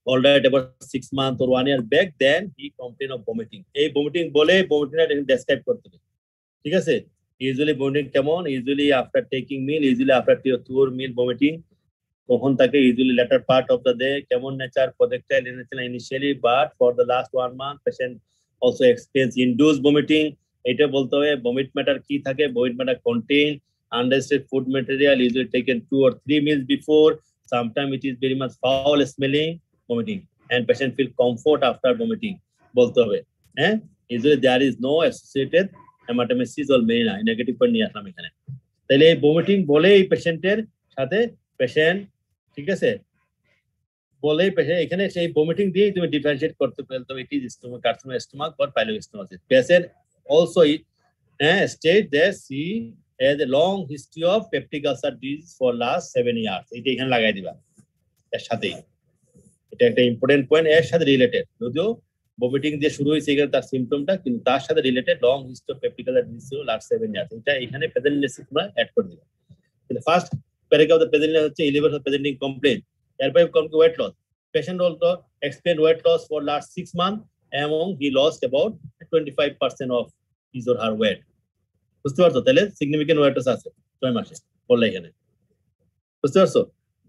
Speaker 1: alright about 6 months or 1 year back then he complained of vomiting এই ভমিটিং বলে ভমিটিংটা ডেসক্রাইব করতে হবে ঠিক আছে ইউজুয়ালি ভমিটিং কেমন usually after taking meal usually after 2 meal vomiting কখন থাকে usually later part of the day কেমন nature projectile initially but for the last 1 month patient also experience induce vomiting এটা বলতে হবে ভমিট ম্যাটার কি থাকে vomit matter contain undigested food material usually taken 2 or 3 meals before sometimes it is very much foul smelling vomiting and patient feel comfort after vomiting বলতে হবে হ্যাঁ usually there is no associated hematemesis or melena negative point নিয়ে আসলাম এখানে তাহলে এই vomiting বলে এই পেশেন্টের সাথে পেশেন্ট ঠিক আছে বলে পেশেন্ট এখানে সেই ভমিটিং দিয়ে তুমি ডিফারেন্সিয়েট করতে ফেলতে হবে it is stomach carcinoma stomach or পাইলোগেস্টোসিস patient also state that she has a long history of peptic ulcer disease for last 7 years এটা এখানে লাগাই দিবা এর সাথে এটা একটা ইম্পর্টেন্ট পয়েন্ট এর সাথে রিলেটেড যদিও ভমিটিং দিয়ে শুরু হয়েছে এখানে তার সিম্পটমটা কিন্তু তার সাথে related long history of peptic ulcer disease last 7 years এটা এখানে প্রেজেন্টেন্সি তোমরা অ্যাড করে দিবা কিন্তু ফার্স্ট প্যারাগ্রাফ অফ দ্য প্রেজেন্টেন্স হচ্ছে 11 অফ প্রেজেন্টিং কমপ্লেইন এরপর come to weight loss patient also experience weight loss for last 6 months এবং he lost about 25% of his or her weight বুঝতে পারছো তাহলে সিগনিফিকেন্ট ওয়েট লস আছে 6 মাসে বললে এখানে বুঝতে পারছো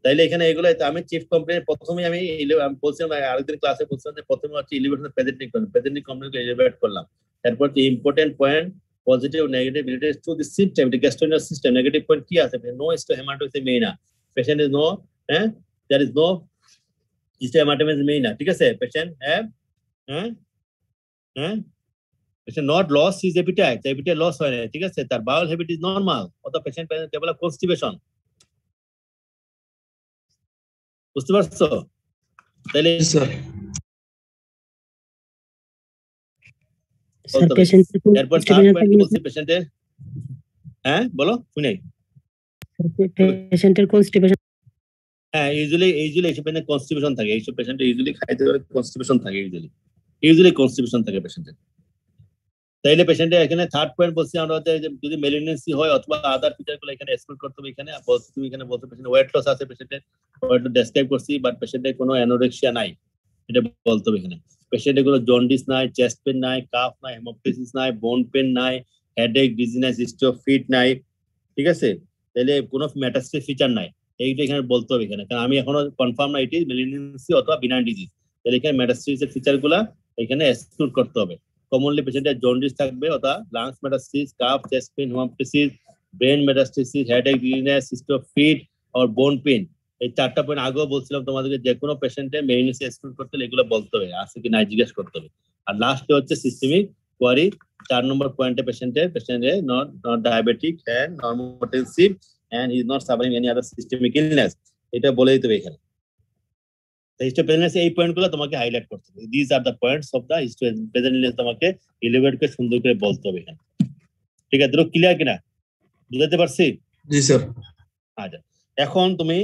Speaker 1: তাইলে এখানে এগুলো আমি চিফ কমপ্লেইন প্রথমেই আমি বলছিলাম আরেকদিন ক্লাসে বলছিলাম যে প্রথমে হচ্ছে ইলিভেশন প্রেজেন্টিং কমপ্লেইন ইলিভেট করলাম তারপর যে important point positive negative related to the system the গ্যাস্ট্রোইনাল system negative point কি আছে no হিস্টোহেমাটোমেসিস মেইনা patient is no there is no histohematoma মেইনা ঠিক আছে patient patient not lost his appetite loss হয় না ঠিক আছে তার bowel habit is normal or the patient develop constipation বুঝতে পারছো তাহলে
Speaker 3: স্যার
Speaker 1: বলতে হবে। এরপর থার্ড পয়েন্ট বলছি পেশেন্টের, হ্যাঁ বলো শুনে।
Speaker 7: পেশেন্টের কনস্টিপেশন,
Speaker 1: হ্যাঁ ইউজুয়ালি এইসব পেশেন্টের কনস্টিপেশন থাকে, এইসব পেশেন্টের ইউজুয়ালি খাইতে পারে কনস্টিপেশন থাকে, ইউজুয়ালি কনস্টিপেশন থাকে পেশেন্টের। তাইলে পেশেন্টের এখানে থার্ড পয়েন্ট বলছি আমরা হচ্ছে যে যদি মেলিগনেন্সি হয় অথবা আদার ফিচারগুলো এখানে এক্সক্লুড করতে হবে। এখানে তুমি এখানে বলছো পেশেন্ট ওয়েট লস আছে, পেশেন্টের ওয়েট লস ডেসক্রাইব করছি, বাট পেশেন্টের কোনো অ্যানোরেক্সিয়া নাই এটা বলতে হবে এখানে। পেশেন্টের কোনো জন্ডিস নাই, চেস্ট পেন নাই, কাফ নাই, হেমোপ্টাইটিস নাই, বোন পেন নাই, হেডেক, ডিজিনেস, স্ট্রোক, ফিট নাই, ঠিক আছে? তাহলে কোনো মেটাস্টিক ফিচার নাই, এইটা এখানে বলতে হবে এখানে, কারণ আমি এখনো কনফার্ম না এটি মেলিগনেন্সি অথবা বিনাইন ডিজিজ। তাহলে এখানে মেটাস্টিসের ফিচারগুলো এখানে এক্সক্লুড করতে হবে। কমনলি পেশেন্টের জন্ডিস থাকবে অথবা lungs metastasis, cough, chest pain, haemoptysis, brain metastasis, headache, dizziness, stroke, fit আর বোন পেন। এই চারটা পয়েন্ট আগেও বলছিলাম তোমাদেরকে, যে কোনো পেশেন্টের মেলিগনেন্সি এক্সক্লুড করতে হলে এগুলো বলতে হবে, আছে কি নাই জিজ্ঞেস করতে হবে। আর লাস্টে হচ্ছে সিস্টেমিক কোয়ারি, 4 নম্বর পয়েন্টে পেশেন্টের not diabetic and normotensive and he is not suffering any other systemic illness, এটা বলে দিতে হবে এখানে। হিস্টোপ্রেজেন্স এই পয়েন্টগুলো তোমাকে হাইলাইট করতে হবে। This are the points of the হিস্টোপ্রেজেন্স, তোমাকে এলিভেট করে সুন্দর করে বলতে হবে এখানে। ঠিক আছে, দুটো ক্লিয়ার কিনা, বুঝতে পারছি?
Speaker 3: জি স্যার।
Speaker 1: আচ্ছা, এখন তুমি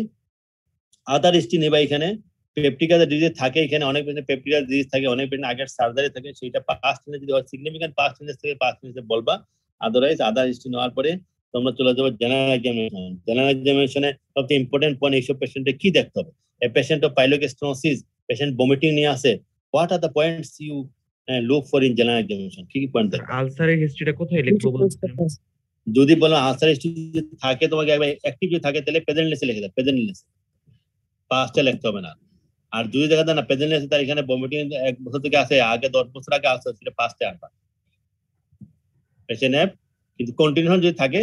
Speaker 1: আদার হিস্ট্রি নেবা। এখানে পেপটিক ডিজিজ থাকে, এখানে অনেক পেশেন্ট পেপটিক ডিজিজ থাকে, অনেক পেশেন্ট আগের সার্জারি থাকে, সেটা পাস্ট টেন্স যদি হয় সিগনিফিক্যান্ট পাস্ট টেন্স থেকে পাস্ট টেন্সে বলবা। আদারওয়াইজ আদার হিস্ট্রি নেওয়ার পরে তোমরা চলে যাবো জেনারেল এক্সামিনেশন। জেনারেল এক্সামিনেশনে সবচেয়ে ইম্পর্টেন্ট পয়েন্ট এইসব পেশেন্টে কি দেখতে হবে। A patient of pyloric stenosis, patient vomiting নিয়ে আসে, what are the points you look for in general examination? কি কি পয়েন্ট দেখবে?
Speaker 8: আলসারের হিস্ট্রিটা কোথায় লিখবো বলছেন?
Speaker 1: যদি বলো আলসার হিস্ট্রি থাকে তোমাকে একবার অ্যাক্টিভ যদি থাকে তাহলে প্রেজেন্ট লেসে লিখে দাও, প্রেজেন্ট লেসে, পাস্টে লিখতে হবে না। আর যদি দেখা যায় না প্রেজেন্ট লেসে, তার এখানে ভমিটিং 1 বছর থেকে আছে, আগে 10 বছর আগে আছে, সেটা পাস্টে আনবা পেশেন্ট হ্যাভ, কিন্তু কন্টিনিউশন যদি থাকে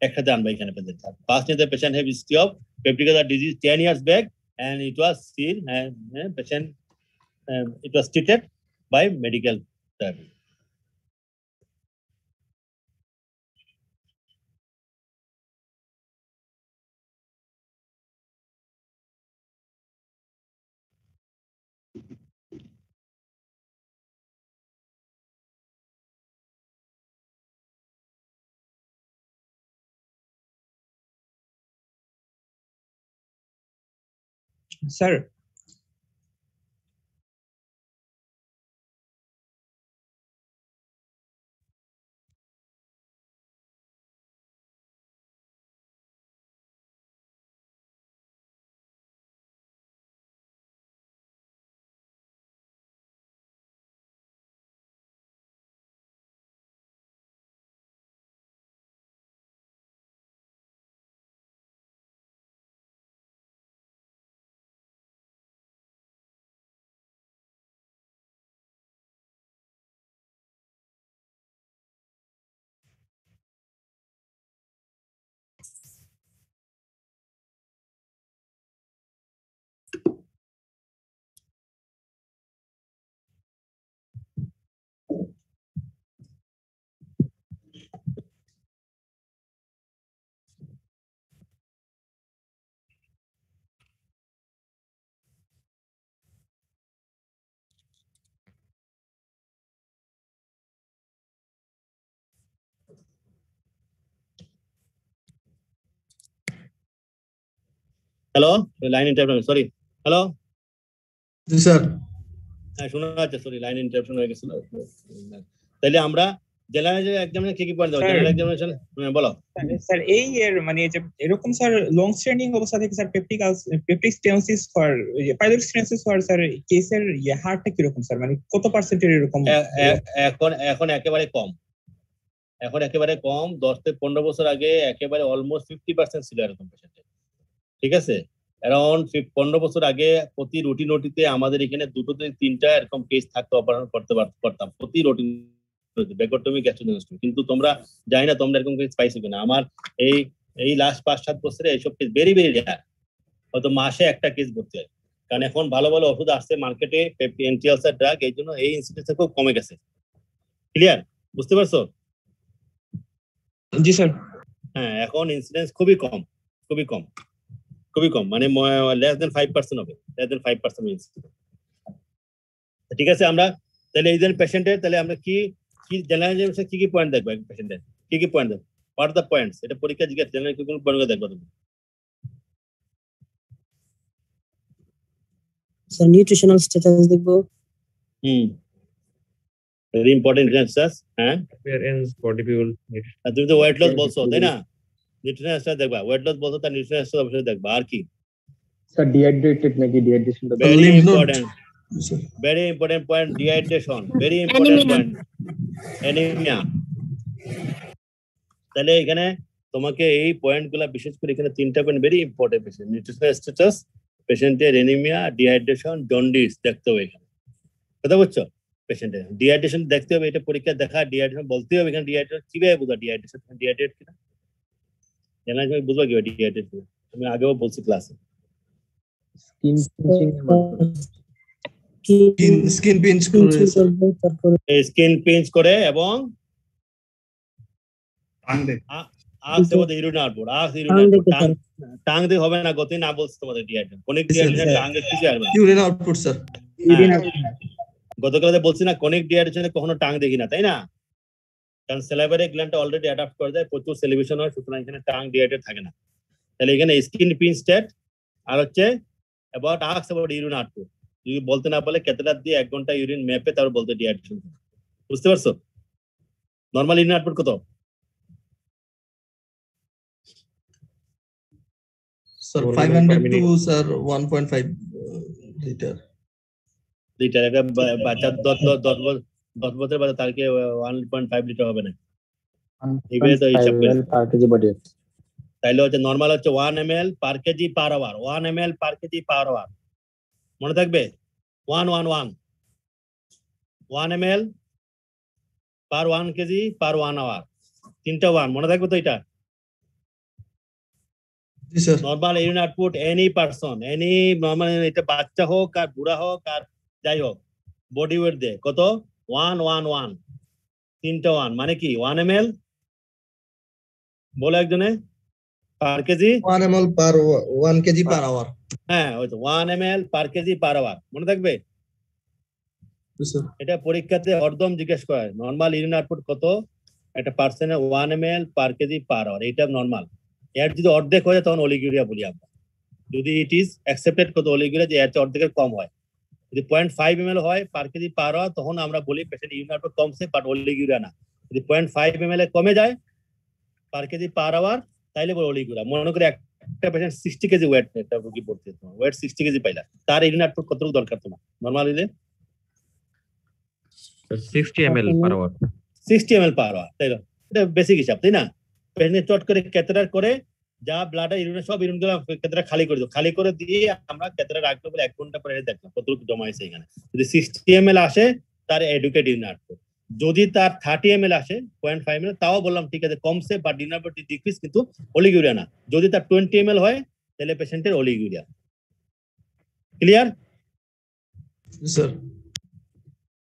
Speaker 1: একসাথে আনবা এখানে present. First is the patient have history of peptic disease 10 years back and it was seen and patient it was treated by medical therapy.
Speaker 6: Sir
Speaker 1: hello, line interruption, sorry. Hello,
Speaker 3: G sir.
Speaker 1: হ্যাঁ শোনা যাচ্ছে, sorry line interruption হয়ে গেছিল। তাহলে আমরা general examination কি point দেব? General examination বলো
Speaker 6: sir. এই এর মানে যে এরকম স্যার লং স্ট্যান্ডিং অবস্থা থেকে sir peptic stenosis for pyloric stenosis for sir কেসের হারটা কি রকম স্যার, মানে কত পার্সেন্টের এরকম?
Speaker 1: এখন একেবারে কম, এখন একেবারে কম। 10 থেকে 15 বছর আগে একেবারে অলমোস্ট 50% ছিল এরকম পেশেন্ট, ঠিক আছে? অ্যারাউন্ড 15 বছর আগে প্রতি রুটিন ওটিতে আমাদের এখানে 2 থেকে 3টা এরকম কেস থাকতো, অপারেশন করতাম প্রতি রুটিন বেকোটমি গ্যাস্ট্রোজেনোস্টমি। কিন্তু তোমরা জানি না তোমরা এরকম কেস পাইছো কিনা। আমার এই লাস্ট 5-7 বছরে এইসব কেস ভেরি ভেরি রেয়ার, হয়তো মাসে একটা কেস ভর্তি হয়। কারণ এখন ভালো ভালো ওষুধ আসছে মার্কেটে, অ্যান্টি আলসার ড্রাগ, এই জন্য এই ইনসিডেন্স খুব কমে গেছে। ক্লিয়ার, বুঝতে পারছো?
Speaker 6: জি স্যার।
Speaker 1: হ্যাঁ, এখন ইনসিডেন্স খুবই কম, খুবই কম, খুবই কম, মানে লেস দেন 5% হবে, লেস দেন 5% ইনসিডেন্স। ঠিক আছে, আমরা তাহলে এই যে পেশেন্টের তাহলে আমরা কি কি জেনারেল কি কি পয়েন্ট দেখবা পেশেন্টের কি পয়েন্ট দেখবা হোয়াট দ্য পয়েন্টস এটা পরীক্ষা জিজ্ঞাসা জেনারেল কি কোন পয়েন্টগুলো দেখবা তুমি
Speaker 7: স্যার নিউট্রিশনাল স্ট্যাটাস দেখবো
Speaker 1: ভেরি ইম্পর্টেন্ট স্যার হ্যাঁ
Speaker 8: appearance, body build,
Speaker 1: আর তুমি তো ওয়েট লস বলছো তাই না নিউট্রিশনাল স্ট্যাটাস দেখবা ওয়েট লস বলছো তার নিউট্রিশনাল স্ট্যাটাস অবশ্যই দেখবা আর কি
Speaker 4: স্যার ডিহাইড্রেটেড নাকি dehydration
Speaker 1: very
Speaker 3: lymph node.
Speaker 1: important very important point dehydration very important point anemia তাহলে এখানে তোমাকে এই পয়েন্টগুলো বিশেষ করে এখানে তিনটা point very important patient nutritional status পেশেন্টের অ্যানিমিয়া ডিহাইড্রেশন জন্ডিস দেখতে হবে এখানে কথা বুঝছো পেশেন্টের ডিহাইড্রেশন দেখতে হবে এটা পরীক্ষা দেখা ডিহাইড্রেশন বলতে হবে এখানে ডিহাইড্রেশন কিভাবে বোঝা ডিহাইড্রেশন ডিহাইড্রেট কিনা জানা তুমি বুঝবা কিভাবে ডিহাইড্রেট কিনা আমি আগেও বলছি ক্লাসে
Speaker 4: স্কিন পিঞ্চিং
Speaker 3: স্কিন পিঞ্চ করে
Speaker 1: স্কিন পিঞ্চ করে এবং আক্স এবং ইউরিন আউটপুট টাং দিয়ে হবে না গতি না বলছি তোমাদের ডিহাইড্রেশন কোনিক ডিহাইড্রেশন টাং দিয়ে কিছু আসবে না
Speaker 3: ইউরিন আউটপুট স্যার
Speaker 1: গতকাল বলছি না কোনিক ডিহাইড্রেশনে কখনো টাং দেখি না তাই না কারণ সেলাইভারি গ্ল্যান্ডটা অলরেডি অ্যাডাপ্ট করে যায় প্রচুর সেলিব্রেশন হয় সুতরাং এখানে টাং ডিহাইড্রেট থাকে না তাহলে এখানে স্কিন পিঞ্চ স্টেট আর হচ্ছে অ্যাবাউট আক্স অ্যাবাউট ইউরিন আউটপুট যদি বলতে না বলে ক্যাথেটার দিয়ে 1 ঘন্টা ইউরিন ম্যাপে তারপর বলতে ডিহাইড্রেশন বুঝতে পারছো নরমাল ইউরিন আউটপুট কত
Speaker 3: স্যার 500 টু স্যার 1.5 লিটার
Speaker 1: এটা বাচ্চা 10 বছর বাচ্চা তার কি 1.5 লিটার হবে না এইভাবে তো হিসাব করে
Speaker 4: পার কেজি বডি
Speaker 1: তাইলে হচ্ছে নরমাল হচ্ছে 1 ml per KG per hour 1 ml per KG per hour মনে থাকবে 1 ml per 1 KG per 1 hour তিনটা 1 মনে থাকবে তো এটা
Speaker 3: জি sir
Speaker 1: normal urine output any person any normal এটা বাচ্চা হোক আর বুড়া হোক আর যাই হোক বডি ওয়েট দে কত 1 তিনটা 1 মানে কি 1 ml বলে একজনে পার KG
Speaker 3: 1 ml per 1 KG per hour
Speaker 1: হ্যাঁ ওই তো 1 ml per KG per hour মনে থাকবে
Speaker 3: জি স্যার
Speaker 1: এটা পরীক্ষাতে হরদম জিজ্ঞেস করে নরমাল ইউরিন আউটপুট কত একটা পার্সনের 1 ml per KG per hour এটা নরমাল এর যদি অর্ধেক হয়ে যায় তখন অলিগুরিয়া বলি আমরা যদি ইট ইজ অ্যাকসেপ্টেড কত অলিগুরিয়া যে এর অর্ধেকের কম হয় যদি 0.5 ml হয় পার কেজি পার আওয়ার তখন আমরা বলি পেশেন্ট ইউরিন আউটপুট কমছে বাট অলিগুরিয়া না যদি 0.5 ml কমে যায় পার কেজি পার আওয়ার তাইলে বলে অলিগুরিয়া মনে করে একটা পেশেন্ট 60 কেজি ওয়েট একটা রোগী পড়ছে ওয়েট 60 কেজি পাইলা তার ইউরিন আউটপুট কতটুকু দরকার তোমার নরমাল হলে
Speaker 8: 60 ml per hour
Speaker 1: 60 ml per hour তাই এটা বেসিক হিসাব তাই না পেশেন্ট চট করে ক্যাথেটার করে যা ব্লাড ইউরিন সব ইউরিন গুলো ক্যাথেটার খালি করে দাও খালি করে দিয়ে আমরা ক্যাথেটার রাখবো বলে 1 ঘন্টা পরে দেখলাম কতটুকু জমা হয়েছে এখানে যদি 60 ml আসে তার এডুকেট ইউরিন আউটপুট যদি তার 30 ml আসে 0.5 ml তাও বললাম ঠিক আছে কমছে বাট ইউরিন আউটপুট ডিক্রিজ কিন্তু অলিগুরিয়া না যদি তার 20 ml হয় তাহলে পেশেন্টের অলিগুরিয়া ক্লিয়ার
Speaker 3: স্যার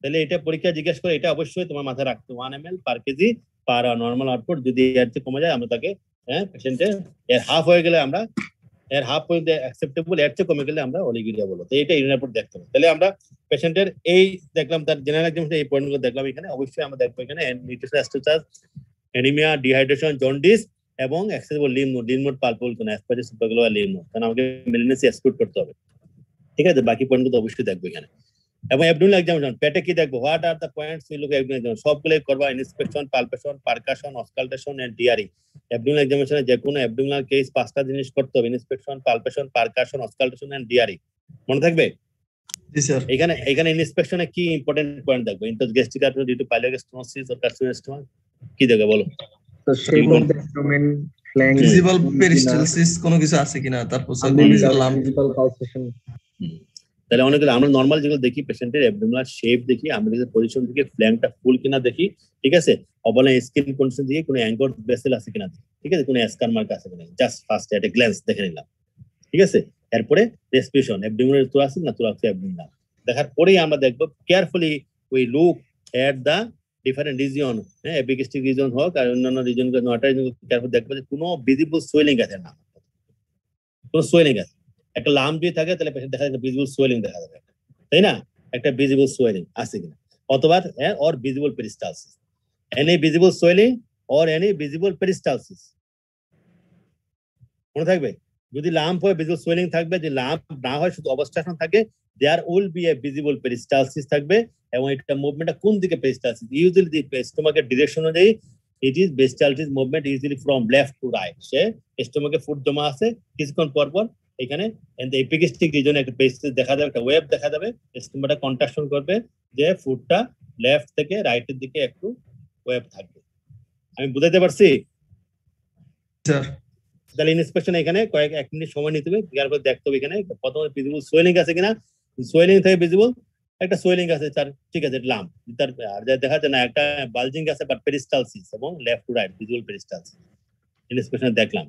Speaker 1: তাহলে এটা পরীক্ষা জিজ্ঞেস করে এটা অবশ্যই তোমার মাথায় রাখতে 1 ml পার কেজি পার নরমাল আউটপুট যদি এর চেয়ে কমে যায় আমরা তাকে পেশেন্টের এর হাফ হয়ে গেলে আমরা এর হাফ হয়ে অ্যাকসেপ্টেবল এর চেয়ে কমে গেলে আমরা অলিগুরিয়া বলবো তো এটা ইউরিন আউটপুট দেখতে হবে তাহলে আমরা পেশেন্টের এই দেখলাম তার জেনারেল এক্সামিনেশনে এই পয়েন্টগুলো দেখলাম এখানে অবশ্যই আমরা দেখবো এখানে nutritional status anaemia dehydration jaundice এবং অ্যাক্সেসিবল লিম্ফ নোড পালপুল কোন অ্যাসপারেটিস সুপারগ্লোবাল লিম্ফ নোড কারণ আমাকে মেলিনেসি এক্সক্লুড করতে হবে ঠিক আছে বাকি পয়েন্টগুলো অবশ্যই দেখবো এখানে এবং অ্যাবডোমিনাল এক্সামিনেশন পেটে কি দেখবো what are the points we look abdominal examination সবগুলোই করবা inspection palpation percussion auscultation and DRE abdominal এক্সামিনেশনে যে কোনো অ্যাবডোমিনাল কেস 5টা জিনিস করতে হবে inspection palpation percussion auscultation and DRE মনে থাকবে
Speaker 3: জি স্যার
Speaker 1: এখানে ইন্সপেকশনে কি ইম্পর্টেন্ট পয়েন্ট দেখবো ইন্টারগ্যাস্ট্রিক আর্টারি ডিউ টু পাইলোগাস্ট্রোসিস অর কার্সিনোস্টোমা কি দেখবে বলো
Speaker 4: তো shape of the abdomen flank
Speaker 3: visible peristalsis কোনো কিছু আছে কিনা তারপর স্যার
Speaker 4: ভিজিবল পালসেশন
Speaker 1: তাহলে অনেকগুলো আমরা নরমাল যেগুলো দেখি পেশেন্টের অ্যাবডোমিনাল শেপ দেখি আমরা যদি পজিশন থেকে ফ্ল্যাঙ্কটা ফুল কিনা দেখি ঠিক আছে অবলা স্কিন কন্ডিশন দিয়ে কোনো অ্যাঙ্গর ভেসেল আছে কিনা ঠিক আছে কোনো স্কার মার্ক আছে কিনা just first at a glance দেখে নিলাম ঠিক আছে এরপরে রেসপিরেশন অ্যাবডোমিনাল থোরাসিক না থোরাক্স অ্যাবডোমিনাল দেখার পরেই আমরা দেখব carefully we look at the different region epigastric region হোক আর অন্যান্য রিজিয়ন নটা রিজিয়ন কেয়ারফুল দেখবো যে কোনো ভিজিবল সোয়েলিং আছে না কোনো সোয়েলিং আছে একটা লাম্প যদি থাকে তাহলে পেশেন্ট দেখা যাচ্ছে ভিজিবল সোয়েলিং দেখা যাবে তাই না একটা ভিজিবল সোয়েলিং আছে কিনা অথবা or visible peristalsis any visible swelling or any visible peristalsis মনে থাকবে যদি লাম্প হয় ভিজিবল সোয়েলিং থাকবে, যদি লাম্প না হয় শুধু অবস্ট্রাকশন থাকে there will be a visible peristalsis থাকবে এবং এটা মুভমেন্টটা কোন দিকে পেরিস্টালসিস ইউজুয়ালি দি স্টোমাকের ডিরেকশন অনুযায়ী it is peristalsis movement usually from left to right সে স্টোমাকে ফুড জমা আছে কিছুক্ষণ পর পর এখানে এন্ড দ্য এপিগ্যাস্ট্রিক রিজনে একটা পেরিস্টালসিস দেখা যাবে একটা ওয়েভ দেখা যাবে স্টোমাটা কন্ট্রাকশন করবে যে ফুডটা লেফট থেকে রাইটের দিকে একটু ওয়েভ থাকবে আমি বুঝাতে পারছি
Speaker 3: স্যার
Speaker 1: তাহলে ইন্সপেকশন এখানে কয়েক 1 মিনিট সময় নিতে হবে ক্লিয়ার করে দেখতে হবে এখানে প্রথমে ভিজিবল সোয়েলিং আছে কিনা সোয়েলিং থেকে ভিজিবল একটা সোয়েলিং আছে তার ঠিক আছে লাম্প তার আর দেখা যায় না একটা বালজিং আছে বাট পেরিস্টালসিস এবং left to right visible peristalsis inspection দেখলাম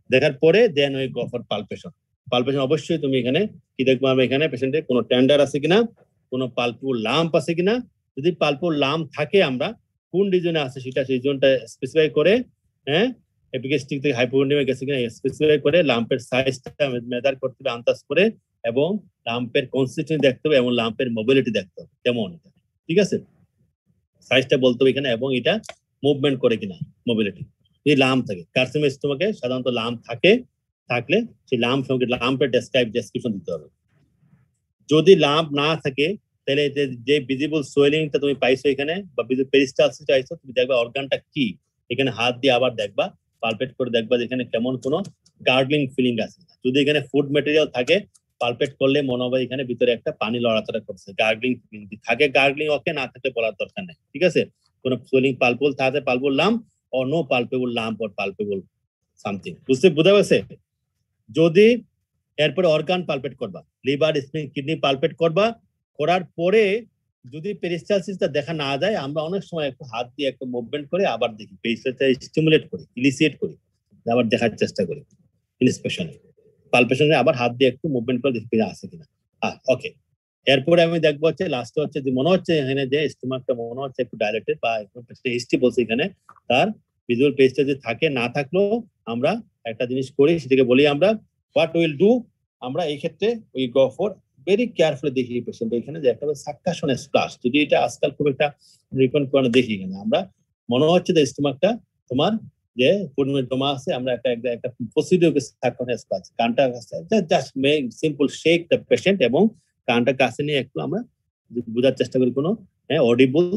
Speaker 1: দেখার পরে দেন ওই গো ফর পালপেশন পালপেশন অবশ্যই তুমি এখানে কি দেখবো আমি এখানে পেশেন্টের কোনো টেন্ডার আছে কিনা কোনো পালপুর লাম্প আছে কিনা যদি পালপুর লাম্প থাকে আমরা কোন রিজনে আছে সেটা সেই জোনটা স্পেসিফাই করে হ্যাঁ এপিগ্যাস্ট্রিক থেকে হাইপোকন্ড্রিয়া গেছে কিনা স্পেসিফাই করে লাম্পের সাইজটা মেজার করতে হবে আন্দাজ করে এবং লাম্পের কনসিস্টেন্সি দেখতে হবে এবং লাম্পের মোবিলিটি দেখতে হবে কেমন ঠিক আছে সাইজটা বলতে হবে এখানে এবং এটা মুভমেন্ট করে কিনা মোবিলিটি এই লাম্প থাকে কার্সিনোমা স্টোমাকে সাধারণত লাম্প থাকলে সেই লাম্প সঙ্গে লাম্পের ডেসক্রিপশন দিতে হবে যদি লাম্প না থাকে তাহলে যে ভিজিবল সোয়েলিংটা তুমি পাইছো এখানে বা ভিজিবল পেরিস্টালসিস পাইছো তুমি দেখবা অর্গানটা কি এখানে হাত দিয়ে আবার দেখবা পালপেট করে দেখবা যেখানে কেমন কোনো গার্গলিং ফিলিং আছে যদি এখানে ফুড ম্যাটেরিয়াল থাকে পালপেট করলে মনে হবে এখানে ভিতরে একটা পানি লড়াচড়া করছে গার্গলিং ফিলিং থাকে গার্গলিং ওকে না থাকলে বলার দরকার নেই ঠিক আছে কোনো সোয়েলিং পালপুল থাকে পালপুল lump or no palpable lump or palpable something বুঝা গেছে যদি এরপরে অর্গান পালপেট করবা লিভার স্প্লিন কিডনি পালপেট করবা করার পরে যদি পেরিস্টালসিসটা দেখা না যায় আমরা অনেক সময় একটু হাত দিয়ে একটু মুভমেন্ট করে আবার দেখি পেরিস্টালসিস স্টিমুলেট করি ইলিসিয়েট করি আবার দেখার চেষ্টা করি ইন্সপেকশনে পালপেশনে আবার হাত দিয়ে একটু মুভমেন্ট করে দেখি আছে কিনা ওকে এরপরে আমি দেখবো হচ্ছে লাস্টে হচ্ছে যে মনে হচ্ছে এখানে যে স্টোমাকটা মনে হচ্ছে একটু ডাইলেটেড বা হিস্ট্রি বলছে এখানে তার ভিজুয়াল পেজটা যদি থাকে না থাকলেও আমরা একটা জিনিস করি সেটাকে বলি আমরা হোয়াট উইল ডু আমরা এই ক্ষেত্রে we go for very carefully দেখি পেশেন্ট এখানে যে একটা সাক্কাশন স্প্লাশ যদি এটা আজকাল খুব একটা রিকমেন্ড করে দেখি এখানে আমরা মনে হচ্ছে যে স্টোমাকটা তোমার যে ফুডমে জমা আছে আমরা একটা প্রসিডিওরকে সাক্কাশন স্প্লাশ কানটা just make simple shake the patient এবং কানটা কাছে নিয়ে একটু আমরা বোঝার চেষ্টা করি কোনো অডিবল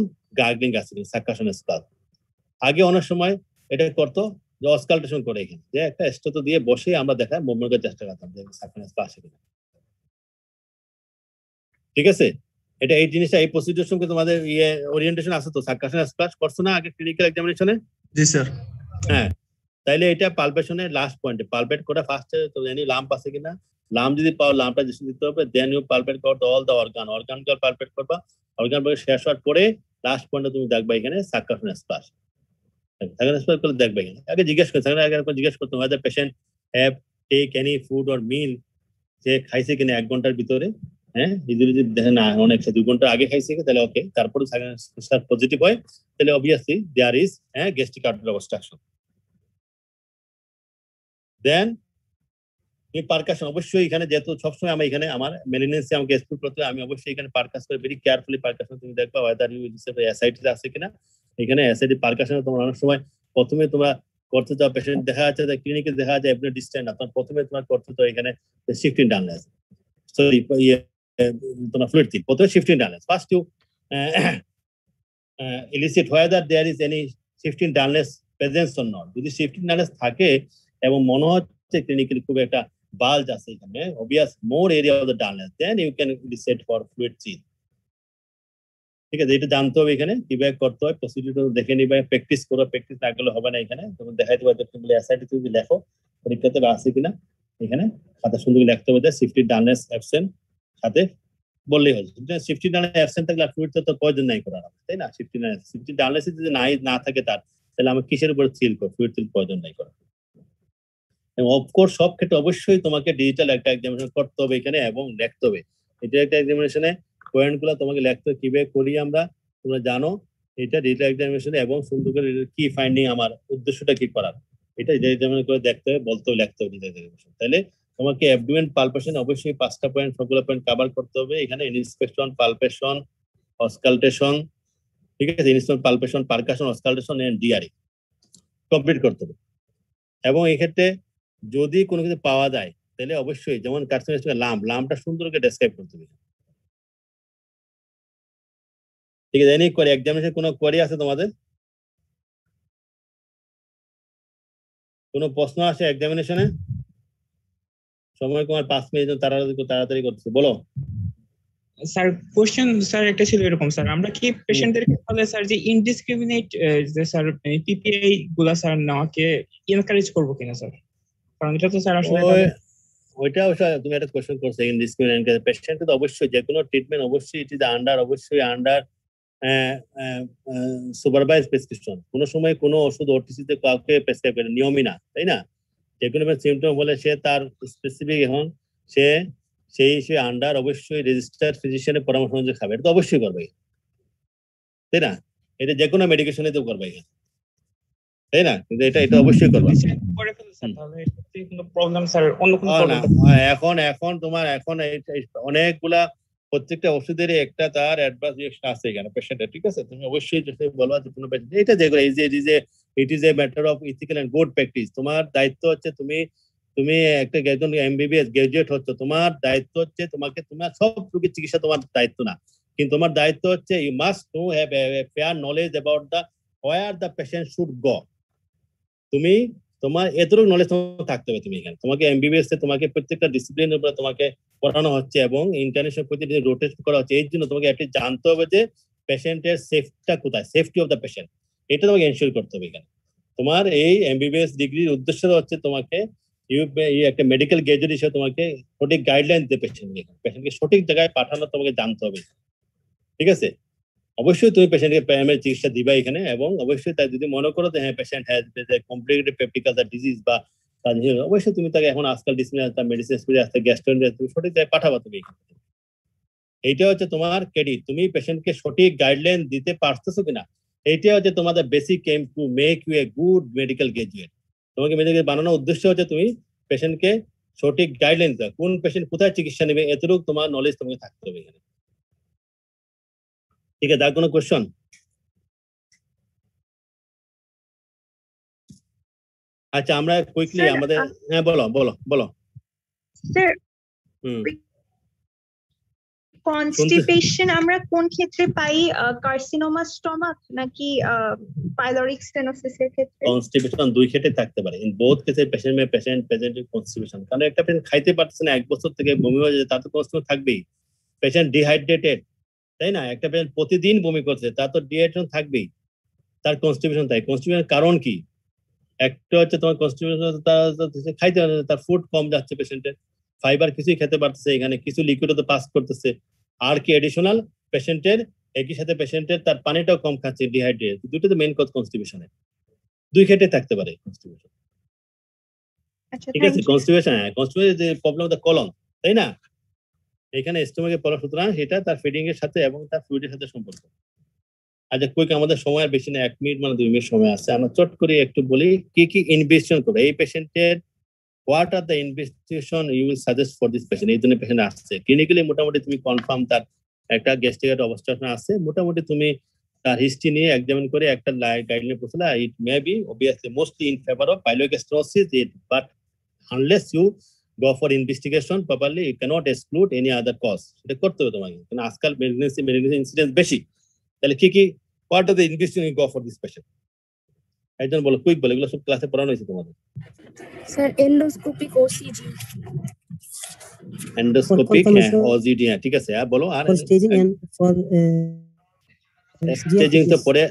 Speaker 1: গার্গলিং আছে সাক্কাশন স্প্লাশ আগে অনেক সময় এটা করতো যে অসকালটেশন করে এখানে যে একটা স্টোতো দিয়ে বসে আমরা দেখা মুভমেন্ট করার চেষ্টা করতাম যে সাক্কাশন স্প্লাশ আছে কিনা ঠিক আছে এটা এই জিনিসটা এই প্রসিডিউর সঙ্গে তোমাদের ওরিয়েন্টেশন আছে তো সাক্কাশন স্প্লাশ করছো না আগে ক্লিনিক্যাল এক্সামিনেশনে
Speaker 3: জি স্যার
Speaker 1: হ্যাঁ তাইলে এটা পালপেশনের লাস্ট পয়েন্টে পালপেট করে ফার্স্টে তো এনি লাম্প আছে কিনা লাম্প যদি পাও লাম্পটা ডিসিশন দিতে হবে দেন ইউ পালপেট করতে অল দ্য অর্গানকে পালপেট করবা অর্গান শেষ হওয়ার পরে লাস্ট পয়েন্টে তুমি দেখবা এখানে সাক্কাশন স্প্লাশ দেখবে এখানে আগে জিজ্ঞেস করতে জিজ্ঞেস করতে হবে patient have take any food or meal যে খাইছে কিনা 1 ঘন্টার ভিতরে হ্যাঁ যদি দেখেন না অনেক 2 ঘন্টা আগে খাইছে তাহলে ওকে তারপরে পজিটিভ হয় তাহলে obviously there is gastric outlet obstruction then এই পারকাশন অবশ্যই এখানে যেহেতু সবসময় আমি এখানে আমার মেলিনেন্সি আমাকে এক্সপ্লোর করতে আমি অবশ্যই এখানে পারকাস করে ভেরি কেয়ারফুলি পারকাশন তুমি দেখবা ওয়েদার ইউ অ্যাসাইটিস আছে কিনা এখানে অ্যাসাইটি পারকাশনে তোমার অনেক সময় প্রথমে তোমরা করতে যাও পেশেন্ট দেখা যাচ্ছে যে ক্লিনিকে দেখা যায় এভরি ডিস্টেন্স না তখন প্রথমে তোমার করতে তো এখানে শিফটিং ডানলেস সরি তোমার ফ্লুইড থিন প্রথমে shifting dullness first you elicit whether there is any shifting dullness presence or not যদি শিফটিং ডানলেস থাকে এবং মনে হচ্ছে ক্লিনিক্যালি খুব একটা বাল্জ আছে এখানে obvious more area of the dullness then you can elicit for fluid thin ঠিক আছে এটা জানতে হবে এখানে কিভাবে করতে হয় প্রসিডিউর দেখে নিবা প্র্যাকটিস করো প্র্যাকটিস না করলে হবে না এখানে তুমি দেখাইতে পারবে তুমি অ্যাসাইটিস যদি লেখো পরীক্ষাতে আছে কিনা এখানে খাতা সুন্দর লিখতে হবে শিফটিং ডালনেস অ্যাবসেন্ট সাথে বললেই হবে শিফটিং ডালনেস অ্যাবসেন্ট থাকলে ফ্লুইড তো প্রয়োজন নাই করার তাই না শিফটিং ডালনেস যদি না থাকে তার তাহলে আমি কিসের উপর সিল করব ফ্লুইড সিল প্রয়োজন নাই করা এবং অফকোর্স সব ক্ষেত্রে অবশ্যই তোমাকে ডিজিটাল একটা এক্সামিনেশন করতে হবে এখানে এবং লিখতে হবে এটা একটা এক্সামিনেশনে পয়েন্টগুলো তোমাকে লিখতে হবে কিভাবে করি আমরা তোমরা জানো এটা ডিজিটাল এক্সামিনেশনে এবং সুন্দর করে কি ফাইন্ডিং আমার উদ্দেশ্যটা কি করার এটা এক্সামিনেশন করে দেখতে হবে বলতে হবে লিখতে হবে ডিজিটাল এক্সামিনেশন তাহলে তোমাকে অ্যাবডোমেন পালপেশন অবশ্যই 5টা পয়েন্ট সবগুলো পয়েন্ট কভার করতে হবে এখানে ইন্সপেকশন পালপেশন অসকালটেশন ঠিক আছে, instrument palpation, percussion, auscultation and DRE complete করতে হবে। এবং এই ক্ষেত্রে যদি কোনো কিছু পাওয়া যায় তাহলে অবশ্যই যেমন কার্সিনোস্টোমি লাম্পটা সুন্দর করে ডেসক্রাইব করতে হবে। ঠিক আছে, এনি কোয়ারি এক্সামিনেশন কোনো কোয়ারি আছে তোমাদের? কোনো প্রশ্ন আসে এক্সামিনেশনে? সময় তোমার 5 মিনিট, তাড়াতাড়ি করতেছে, বলো।
Speaker 6: স্যার কোশ্চেন স্যার একটা ছিল এরকম স্যার, আমরা কি পেশেন্টদেরকে বলে স্যার যে ইনডিসক্রিমিনেট যে স্যার পিপিআই গুলা স্যার নেওয়াকে এনকারেজ করবো কিনা স্যার? কারণ এটা তো স্যার আসলে
Speaker 1: ওইটা তুমি একটা কোশ্চেন করছো, ইনডিসক্রিমিনেট পেশেন্ট তো অবশ্যই যে কোনো ট্রিটমেন্ট অবশ্যই ইট ইজ অবশ্যই আন্ডার সুপারভাইজ প্রেসক্রিপশন। কোনো সময় কোনো ওষুধ ওটিসিতে কাউকে প্রেসক্রাইব করে নিয়মই না, তাই না? যে কোনো সিমটম হলে সে তার স্পেসিফিক এখন সে আন্ডার অবশ্যই রেজিস্টার্ড ফিজিশিয়ানের পরামর্শ অনুযায়ী খাবে, এটা তো অবশ্যই করবে, তাই না? এটা যে কোনো মেডিকেশনে তো করবে, তাই না? কিন্তু এটা অবশ্যই করবে। এখন তোমার অনেকগুলা প্রত্যেকটা ওষুধের একটা তার অ্যাডভান্স রিঅ্যাকশন আছে এখানে পেশেন্টের, ঠিক আছে? তুমি অবশ্যই বলবা যে কোনো পেশেন্ট এটা যেগুলো it is a matter of ethical and good practice. তোমার দায়িত্ব হচ্ছে তুমি একটা একজন এমবিবিএস গ্রাজুয়েট হচ্ছে, তোমার দায়িত্ব হচ্ছে তোমার সব রোগীর চিকিৎসা তোমার দায়িত্ব না, কিন্তু তোমার দায়িত্ব হচ্ছে you must to have a fair knowledge about the where the patient should go. তুমি তোমার এতটুকু নলেজ থাকতে হবে। তুমি এখানে তোমাকে এমবিবিএস এ তোমাকে প্রত্যেকটা ডিসিপ্লিনের উপরে তোমাকে পড়ানো হচ্ছে এবং ইন্টারন্যাশনাল প্রতিদিন রোটেট করা হচ্ছে। এই জন্য তোমাকে একটি জানতে হবে যে পেশেন্টের সেফটিটা কোথায়, সেফটি অফ দ্য পেশেন্ট, এটা তোমাকে এনশিওর করতে হবে। এখানে তোমার এই এমবিবিএস ডিগ্রির উদ্দেশ্য হচ্ছে তোমাকে একটা মেডিকেল গ্রাজুয়েট হিসেবে তোমাকে সঠিক গাইডলাইন দিতে পেশেন্টকে সঠিক জায়গায় পাঠানো তোমাকে জানতে হবে, ঠিক আছে? অবশ্যই তুমি পেশেন্টকে প্রাইমারি চিকিৎসা দিবা এখানে, এবং অবশ্যই তাই যদি মনে করো যে হ্যাঁ patient has complicated peptic ulcer disease বা অবশ্যই তুমি তাকে এখন আজকাল মেডিসিন আসতে গ্যাস্ট্রোএন্টারোলজি তুমি সঠিক জায়গায় পাঠাবা। তুমি এখানে এইটা হচ্ছে তোমার ক্রেডিট, তুমি পেশেন্টকে সঠিক গাইডলাইন দিতে পারতেছো কিনা, এইটা হচ্ছে তোমাদের basic aim to make you a good medical graduate. তোমাকে মেডিকেল বানানোর উদ্দেশ্য হচ্ছে তুমি পেশেন্টকে সঠিক গাইডলাইন দাও, কোন পেশেন্ট কোথায় চিকিৎসা নেবে, এতটুকু তোমার নলেজ তোমাকে থাকতে হবে এখানে, ঠিক আছে? তার কোনো কোয়েশ্চন? আচ্ছা, আমরা কুইকলি আমাদের হ্যাঁ বলো
Speaker 9: স্যার, কনস্টিপেশন আমরা কোন ক্ষেত্রে পাই? কার্সিনোমা স্টমাক নাকি পাইলোরিক স্টেনোসিসের ক্ষেত্রে?
Speaker 1: কনস্টিপেশন দুই ক্ষেত্রে থাকতে পারে, ইন বোথ কেসে পেশেন্ট কনস্টিপেশন। কারণ একটা পেশেন্ট খাইতে পারছে না 1 বছর থেকে বমি হয়ে যায়, তার তো কনস্টিপেশন থাকবেই। পেশেন্ট ডিহাইড্রেটেড, তাই না? একটা পেশেন্ট প্রতিদিন বমি করছে, তার তো ডিহাইড্রেশন থাকবেই, তার কনস্টিপেশন তাই। কনস্টিপেশন কারণ কি? একটা হচ্ছে তোমার কনস্টিপেশন খাইতে তার ফুড কম যাচ্ছে, পেশেন্টের ফাইবার কিছুই খেতে পারতেছে, এখানে কিছু লিকুইড তো পাস করতেছে, আর কি এডিশনাল পেশেন্টের একই সাথে পেশেন্টের তার পানিটাও কম খাচ্ছে, ডিহাইড্রেট। দুটো তো মেইন কজ কনস্টিপেশনের, দুই ক্ষেত্রে থাকতে পারে কনস্টিপেশন, ঠিক আছে? কনস্টিপেশন যে প্রবলেম অফ দ্য কলন, তাই না? এখানে স্টোমাকের প্রবলেম, সুতরাং সেটা তার ফিডিং এর সাথে এবং তার ফ্লুইডের সাথে সম্পর্ক। আচ্ছা কুইক, আমাদের সময় আর বেশি না, 1 মিনিট মানে 2 মিনিট সময় আছে, আমরা চট করে একটু বলি কি ইনভেস্টিগেশন করবে এই পেশেন্টের। What are the investigation you will suggest for this patient? এই জন্য পেশেন্ট আসছে ক্লিনিক্যালি, মোটামুটি তুমি কনফার্ম তার একটা গ্যাস্ট্রিক অবস্ট্রাকশন আছে, মোটামুটি তুমি তার হিস্ট্রি নিয়ে এক্সামিন করে একটা গাইডলাইন পৌঁছলা। It may be obviously mostly in favour of পাইলোগ্যাস্ট্রোসিস, but unless you go for investigation properly, you cannot exclude any other cause. এটা করতে হবে তোমাকে, কারণ আজকাল প্রেগন্যান্সি ইনসিডেন্স বেশি। তাহলে কি what are the investigation you go for this patient? একজন বলো, কুইক বলো, এগুলো সব ক্লাসে পড়ানো হয়েছে তোমাদের।
Speaker 5: স্যার এন্ডোস্কোপিক ওসিজি,
Speaker 1: এন্ডোস্কোপিক ওসিজি, ঠিক আছে। বলো আর
Speaker 7: স্টেজিং এন্ড ফর
Speaker 1: স্টেজিং তো পরে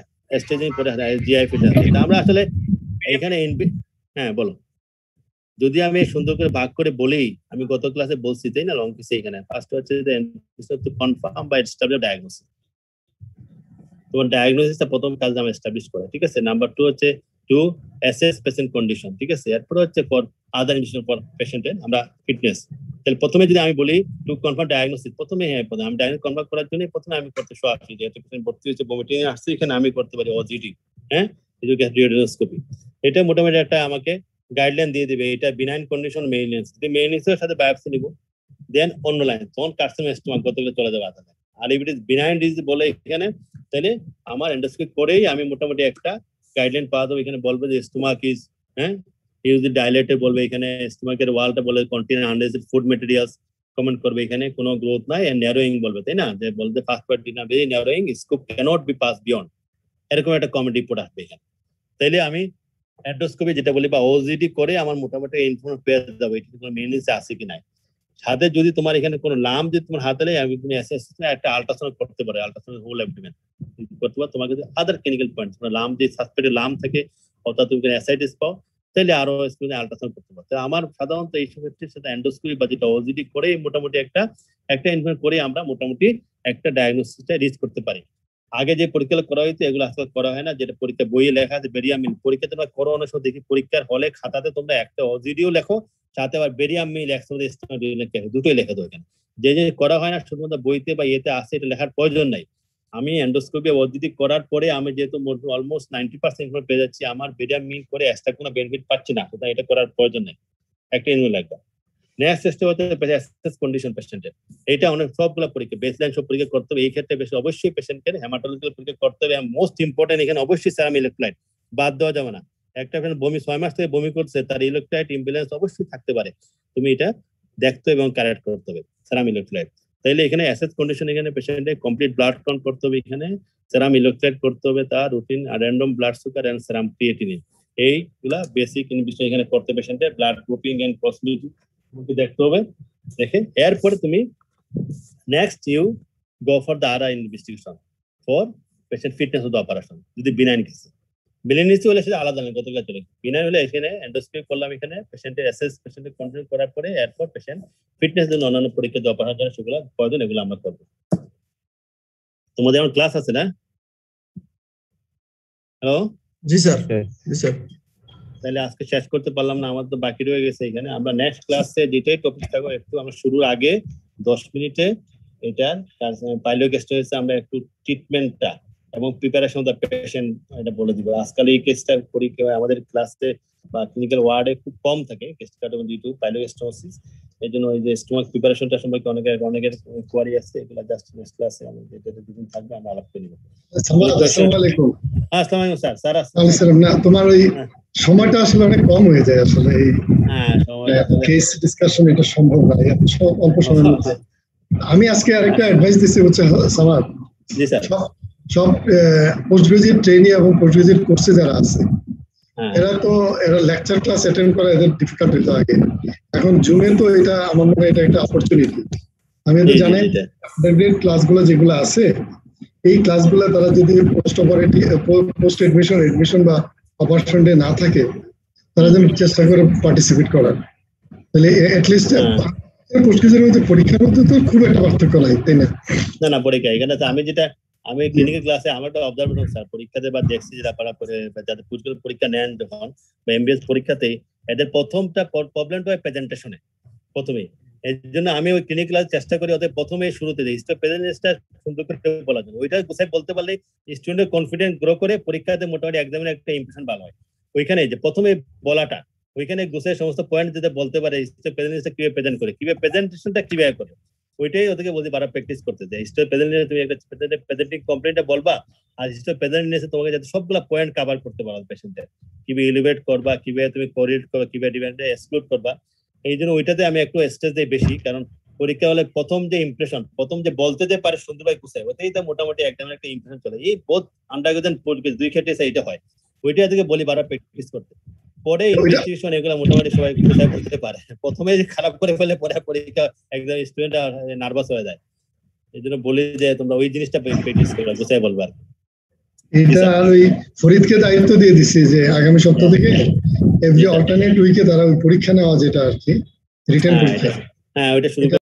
Speaker 1: জিআই ফিটার। আমরা আসলে এখানে হ্যাঁ বলো, যদি আমি সুন্দর করে ভাগ করে বলি, আমি গত ক্লাসে বলছি তাই না, লং কিসে এখানে ফার্স্ট হচ্ছে টু কনফার্ম বা এস্টাবলিশ ডায়াগনোসিস। তোমার ডায়াগনোসিসটা প্রথম কাজ আমরা এস্টাবলিশ করা, ঠিক আছে? নাম্বার 2 হচ্ছে টু অ্যাসেস পেশেন্ট কন্ডিশন, ঠিক আছে? এরপর হচ্ছে ফর আদার ইনভেস্টিগেশন ফর পেশেন্টের আমরা ফিটনেস। তাহলে প্রথমে যদি আমি বলি টু কনফার্ম ডায়াগনোসিস, প্রথমে আমি ডায়াগনোস কনফার্ম করার জন্য প্রথমে আমি করতে আসি, যেহেতু পেশেন্ট ভর্তি হয়েছে ভমিটিং আসছে, এখানে আমি করতে পারি ওজিডি, হ্যাঁ, রেডিওস্কোপি। এটা মোটামুটি একটা আমাকে গাইডলাইন দিয়ে দিবে, এটা বিনাইন কন্ডিশন মেইনটেন্স, যদি মেইনটেন্সের সাথে বায়োপসি নিব, দেন অন্য লাইন তখন কার্সিনোমা স্টোমাক করতে গেলে চলে যাবে আলাদা। আর if it is benign disease বলে এখানে, তাহলে আমার এন্ডোস্কোপি করেই আমি মোটামুটি একটা গাইডলাইন পাওয়া যাবে। এখানে বলবে যে stomach is use the dilated, বলবে এখানে স্টোমাকের ওয়ালটা বলে কন্টেইন আনডিজেস্টেড ফুড ম্যাটেরিয়ালস, কমেন্ট করবে এখানে কোনো গ্রোথ নাই, এন্ড ন্যারোইং বলবে, তাই না, যে বলতে ফার্স্ট পার্ট ডিনা very narrowing, scope cannot be pass beyond, এরকম একটা কমেন্ট রিপোর্ট আসবে এখানে। তাইলে আমি এন্ডোস্কোপি যেটা বলি বা ওজিডি করে আমার মোটামুটি ইনফরমেশন পেয়ে যাবো এটা কোনো মেইনলিসে আছে কি নাই। সাথে যদি তোমার এখানে কোনো লাম যদি তোমার হাতে নেই, আমি তুমি একটা আল্ট্রাসাউন্ড করতে পারো, আল্ট্রাসাউন্ড হোল অ্যাবডোমেন করতে পারো। তোমাকে যদি আদার ক্লিনিক্যাল পয়েন্ট লাম যে সাসপেক্টেড লাম থাকে অথবা তুমি অ্যাসাইটিস পাও, তাহলে আরো স্ক্রিনে আল্ট্রাসাউন্ড করতে পারো। আমার সাধারণত এইসব ক্ষেত্রে সেটা এন্ডোস্কোপি বা যেটা ওজিডি করে মোটামুটি একটা ইনফরমেশন করে আমরা মোটামুটি একটা ডায়াগনোসিসটা রিচ করতে পারি। আগে যে পরীক্ষা করা হইতো এগুলো আসলে করা হয় না, যেটা পরীক্ষা বইয়ে লেখা আছে বেরিয়াম মিল। পরীক্ষা তোমরা করো অনেক সময় দেখি পরীক্ষার হলে খাতাতে তোমরা একটা ওজিডিও লেখো, সাথে আবার বেরিয়াম মিল একসাথে দুটোই লেখা দেবো এখানে। যে করা হয় না শুধুমাত্র বইতে বা ইয়েতে আসে, এটা লেখার প্রয়োজন নাই। আমি এন্ডোস্কোপি ওজিডি করার পরে আমি যেহেতু অলমোস্ট 90% পেয়ে যাচ্ছি, আমার বেরিয়াম মিল করে এক্সট্রা কোনো বেনিফিট পাচ্ছি না, সুতরাং এটা করার প্রয়োজন নেই, একটা ইনভেল লাগবে। নেক্সট স্টেপ হচ্ছে অ্যাসেস কন্ডিশন পেশেন্টের। এটা অনেক সবগুলো পরীক্ষা বেসলাইন সব পরীক্ষা করতে হবে। এই ক্ষেত্রে বেশি অবশ্যই পেশেন্টের হেমাটোলজিক্যাল পরীক্ষা করতে হবে। মোস্ট ইম্পর্টেন্ট এখানে অবশ্যই সেরাম ইলেক্ট্রোলাইট বাদ দেওয়া যাবে না। একটা পেশেন্ট বমি 6 মাস থেকে বমি করছে, তার ইলেক্ট্রোলাইট ইমব্যালেন্স অবশ্যই থাকতে পারে, তুমি এটা দেখতে এবং কারেক্ট করতে হবে সেরাম ইলেক্ট্রোলাইট। তাইলে এখানে অ্যাসেস কন্ডিশন এখানে পেশেন্টের কমপ্লিট ব্লাড কাউন্ট করতে হবে, এখানে সেরাম ইলেক্ট্রোলাইট করতে হবে, তার রুটিন আর random blood sugar and serum creatinine, এইগুলা বেসিক ইনভেস্টিগেশন এখানে করতে পেশেন্টের ব্লাড গ্রুপিং এন্ড পসিবিলিটি দেখতে হবে। দেখে এরপরে তুমি next you go for the other investigation for patient fitness of the operation. যদি বিনাইন কেসে, বিনাইন কেসে হলে সেটা আলাদা নয়, কতগুলো চলে। বিনাইন হলে এখানে এন্ডোস্কোপি করলাম, এখানে পেশেন্টের অ্যাসেস পেশেন্টের কন্ট্রোল করার পরে এরপর পেশেন্ট ফিটনেস জন্য অন্যান্য পরীক্ষা যে অপারেশন জন্য সেগুলো প্রয়োজন, এগুলো আমরা করবো। তোমাদের এখন ক্লাস আছে না? হ্যালো,
Speaker 3: জি স্যার, জি স্যার।
Speaker 1: তাহলে আজকে শেষ করতে পারলাম না, আমার তো বাকি রয়ে গেছে এখানে। আমরা নেক্সট ক্লাসে যেটাই টপিক থাকবো একটু আমরা শুরুর আগে 10 মিনিটে এটার পাইলোগ্যাস্ট্রাইটিসে আমরা একটু ট্রিটমেন্টটা এবং প্রিপারেশন অফ দ্য পেশেন্ট এটা বলে দিব। আজকাল এই কেসটা পরীক্ষা আমাদের ক্লাসে বা ক্লিনিক্যাল ওয়ার্ডে খুব কম থাকে কেসটা যেহেতু পাইলোগ্যাস্ট্রাইটিস, এই জন্য ওই যে স্টোমাক প্রিপারেশনটা সম্পর্কে অনেকের কোয়ারি আছে, এগুলো জাস্ট নেক্সট ক্লাসে আমরা যেটা দুদিন থাকবে আমরা আলাপ করে নিব।
Speaker 3: আসসালামু আলাইকুম।
Speaker 1: আসসালামু আলাইকুম স্যার।
Speaker 3: স্যার না তোমার ওই সময়টা আসলে অনেক কম হয়ে যায় আসলে এই কেস ডিসকাশন এটা সম্ভব না অল্প সময়ের মধ্যে। আমি আজকে আরেকটা অ্যাডভাইস দিচ্ছি হচ্ছে সামাদ,
Speaker 1: জি স্যার,
Speaker 3: সব পোস্ট গ্রাজুয়েট ট্রেনি এবং পোস্ট গ্রাজুয়েট কোর্সে যারা আছে এরা লেকচার ক্লাস অ্যাটেন্ড করা এদের ডিফিকাল্ট হইতো আগে। এখন জুমে তো এটা আমার মনে হয় এটা একটা অপরচুনিটি। আমি তো জানি ক্লাসগুলো যেগুলো আছে এই ক্লাসগুলো তারা যদি পোস্ট এডমিশন বা অপারেশন ডে না থাকে, তারা যেন চেষ্টা করে পার্টিসিপেট করার, তাহলে এটলিস্ট পোস্ট গ্রাজুয়েটের মধ্যে পরীক্ষার মধ্যে তো খুব একটা পার্থক্য নাই, তাই না?
Speaker 1: না পরীক্ষা এখানে আমি ক্লিনিক্যাল ক্লাসে আমার একটা অবজারভেশন স্যার, পরীক্ষাতে বা দেখছি যারা পারা করে যাদের পরীক্ষা নেন যখন বা এমবিএস পরীক্ষাতে, এদের প্রথমটা প্রবলেমটা হয় প্রেজেন্টেশনে প্রথমেই। এই জন্য আমি ওই ক্লিনিক্যাল ক্লাস চেষ্টা করি ওদের প্রথমে শুরুতে দিই প্রেজেন্টেশনটা সুন্দর করে বলার জন্য। ওইটা গুছাই বলতে পারলে স্টুডেন্টের কনফিডেন্স গ্রো করে পরীক্ষাতে মোটামুটি এক্সামের একটা ইমপ্রেশন ভালো হয়। ওইখানে যে প্রথমে বলাটা, ওইখানে গুছাই সমস্ত পয়েন্ট যেটা বলতে পারে প্রেজেন্টেশনটা কিভাবে প্রেজেন্ট করে, কিভাবে প্রেজেন্টেশনটা কিভাবে করে, ওইটাই ওদেরকে বলতে পারা প্র্যাকটিস করতে দেয়। হিস্টোরি প্রেজেন্টেশনে তুমি একটা প্রেজেন্টিং কমপ্লেন্টটা বলবা, আর হিস্টোরি প্রেজেন্টেশনে তোমাকে যাতে সবগুলা পয়েন্ট কভার করতে পারো পেশেন্টের, কিভাবে এলিভেট করবা, কিভাবে তুমি কোরিলেট করবা, কিভাবে ডিপেন্ডে এক্সক্লুড করবা। এই জন্য ওইটাতে আমি একটু স্ট্রেস দেই বেশি, কারণ পরীক্ষা হলে প্রথম যে ইমপ্রেশন, প্রথম যে বলতে যে পারে সুন্দরভাবে গুছায়, ওটাই তো মোটামুটি একদম একটা ইমপ্রেশন চলে। এই বোধ আন্ডারগ্রাজুয়েট দুই ক্ষেত্রে এইটা হয়, ওইটা থেকে বলি বারা প্র্যাকটিস করতে। পরে ইনভেস্টিগেশন এগুলো মোটামুটি সবাই গুছায় করতে পারে, প্রথমে খারাপ করে ফেলে পরে পরীক্ষা একদম স্টুডেন্ট নার্ভাস হয়ে যায়। এই জন্য বলি যে তোমরা ওই জিনিসটা প্র্যাকটিস করবে, গুছায় বলবা।
Speaker 3: এটা আর ওই ফরিদকে দায়িত্ব দিয়ে দিছি যে আগামী সপ্তাহ থেকে এভরি অল্টারনেট উইকে তারা ওই পরীক্ষা নেওয়া, যেটা আর কি রিটেন পরীক্ষা,
Speaker 1: ওইটা শুরু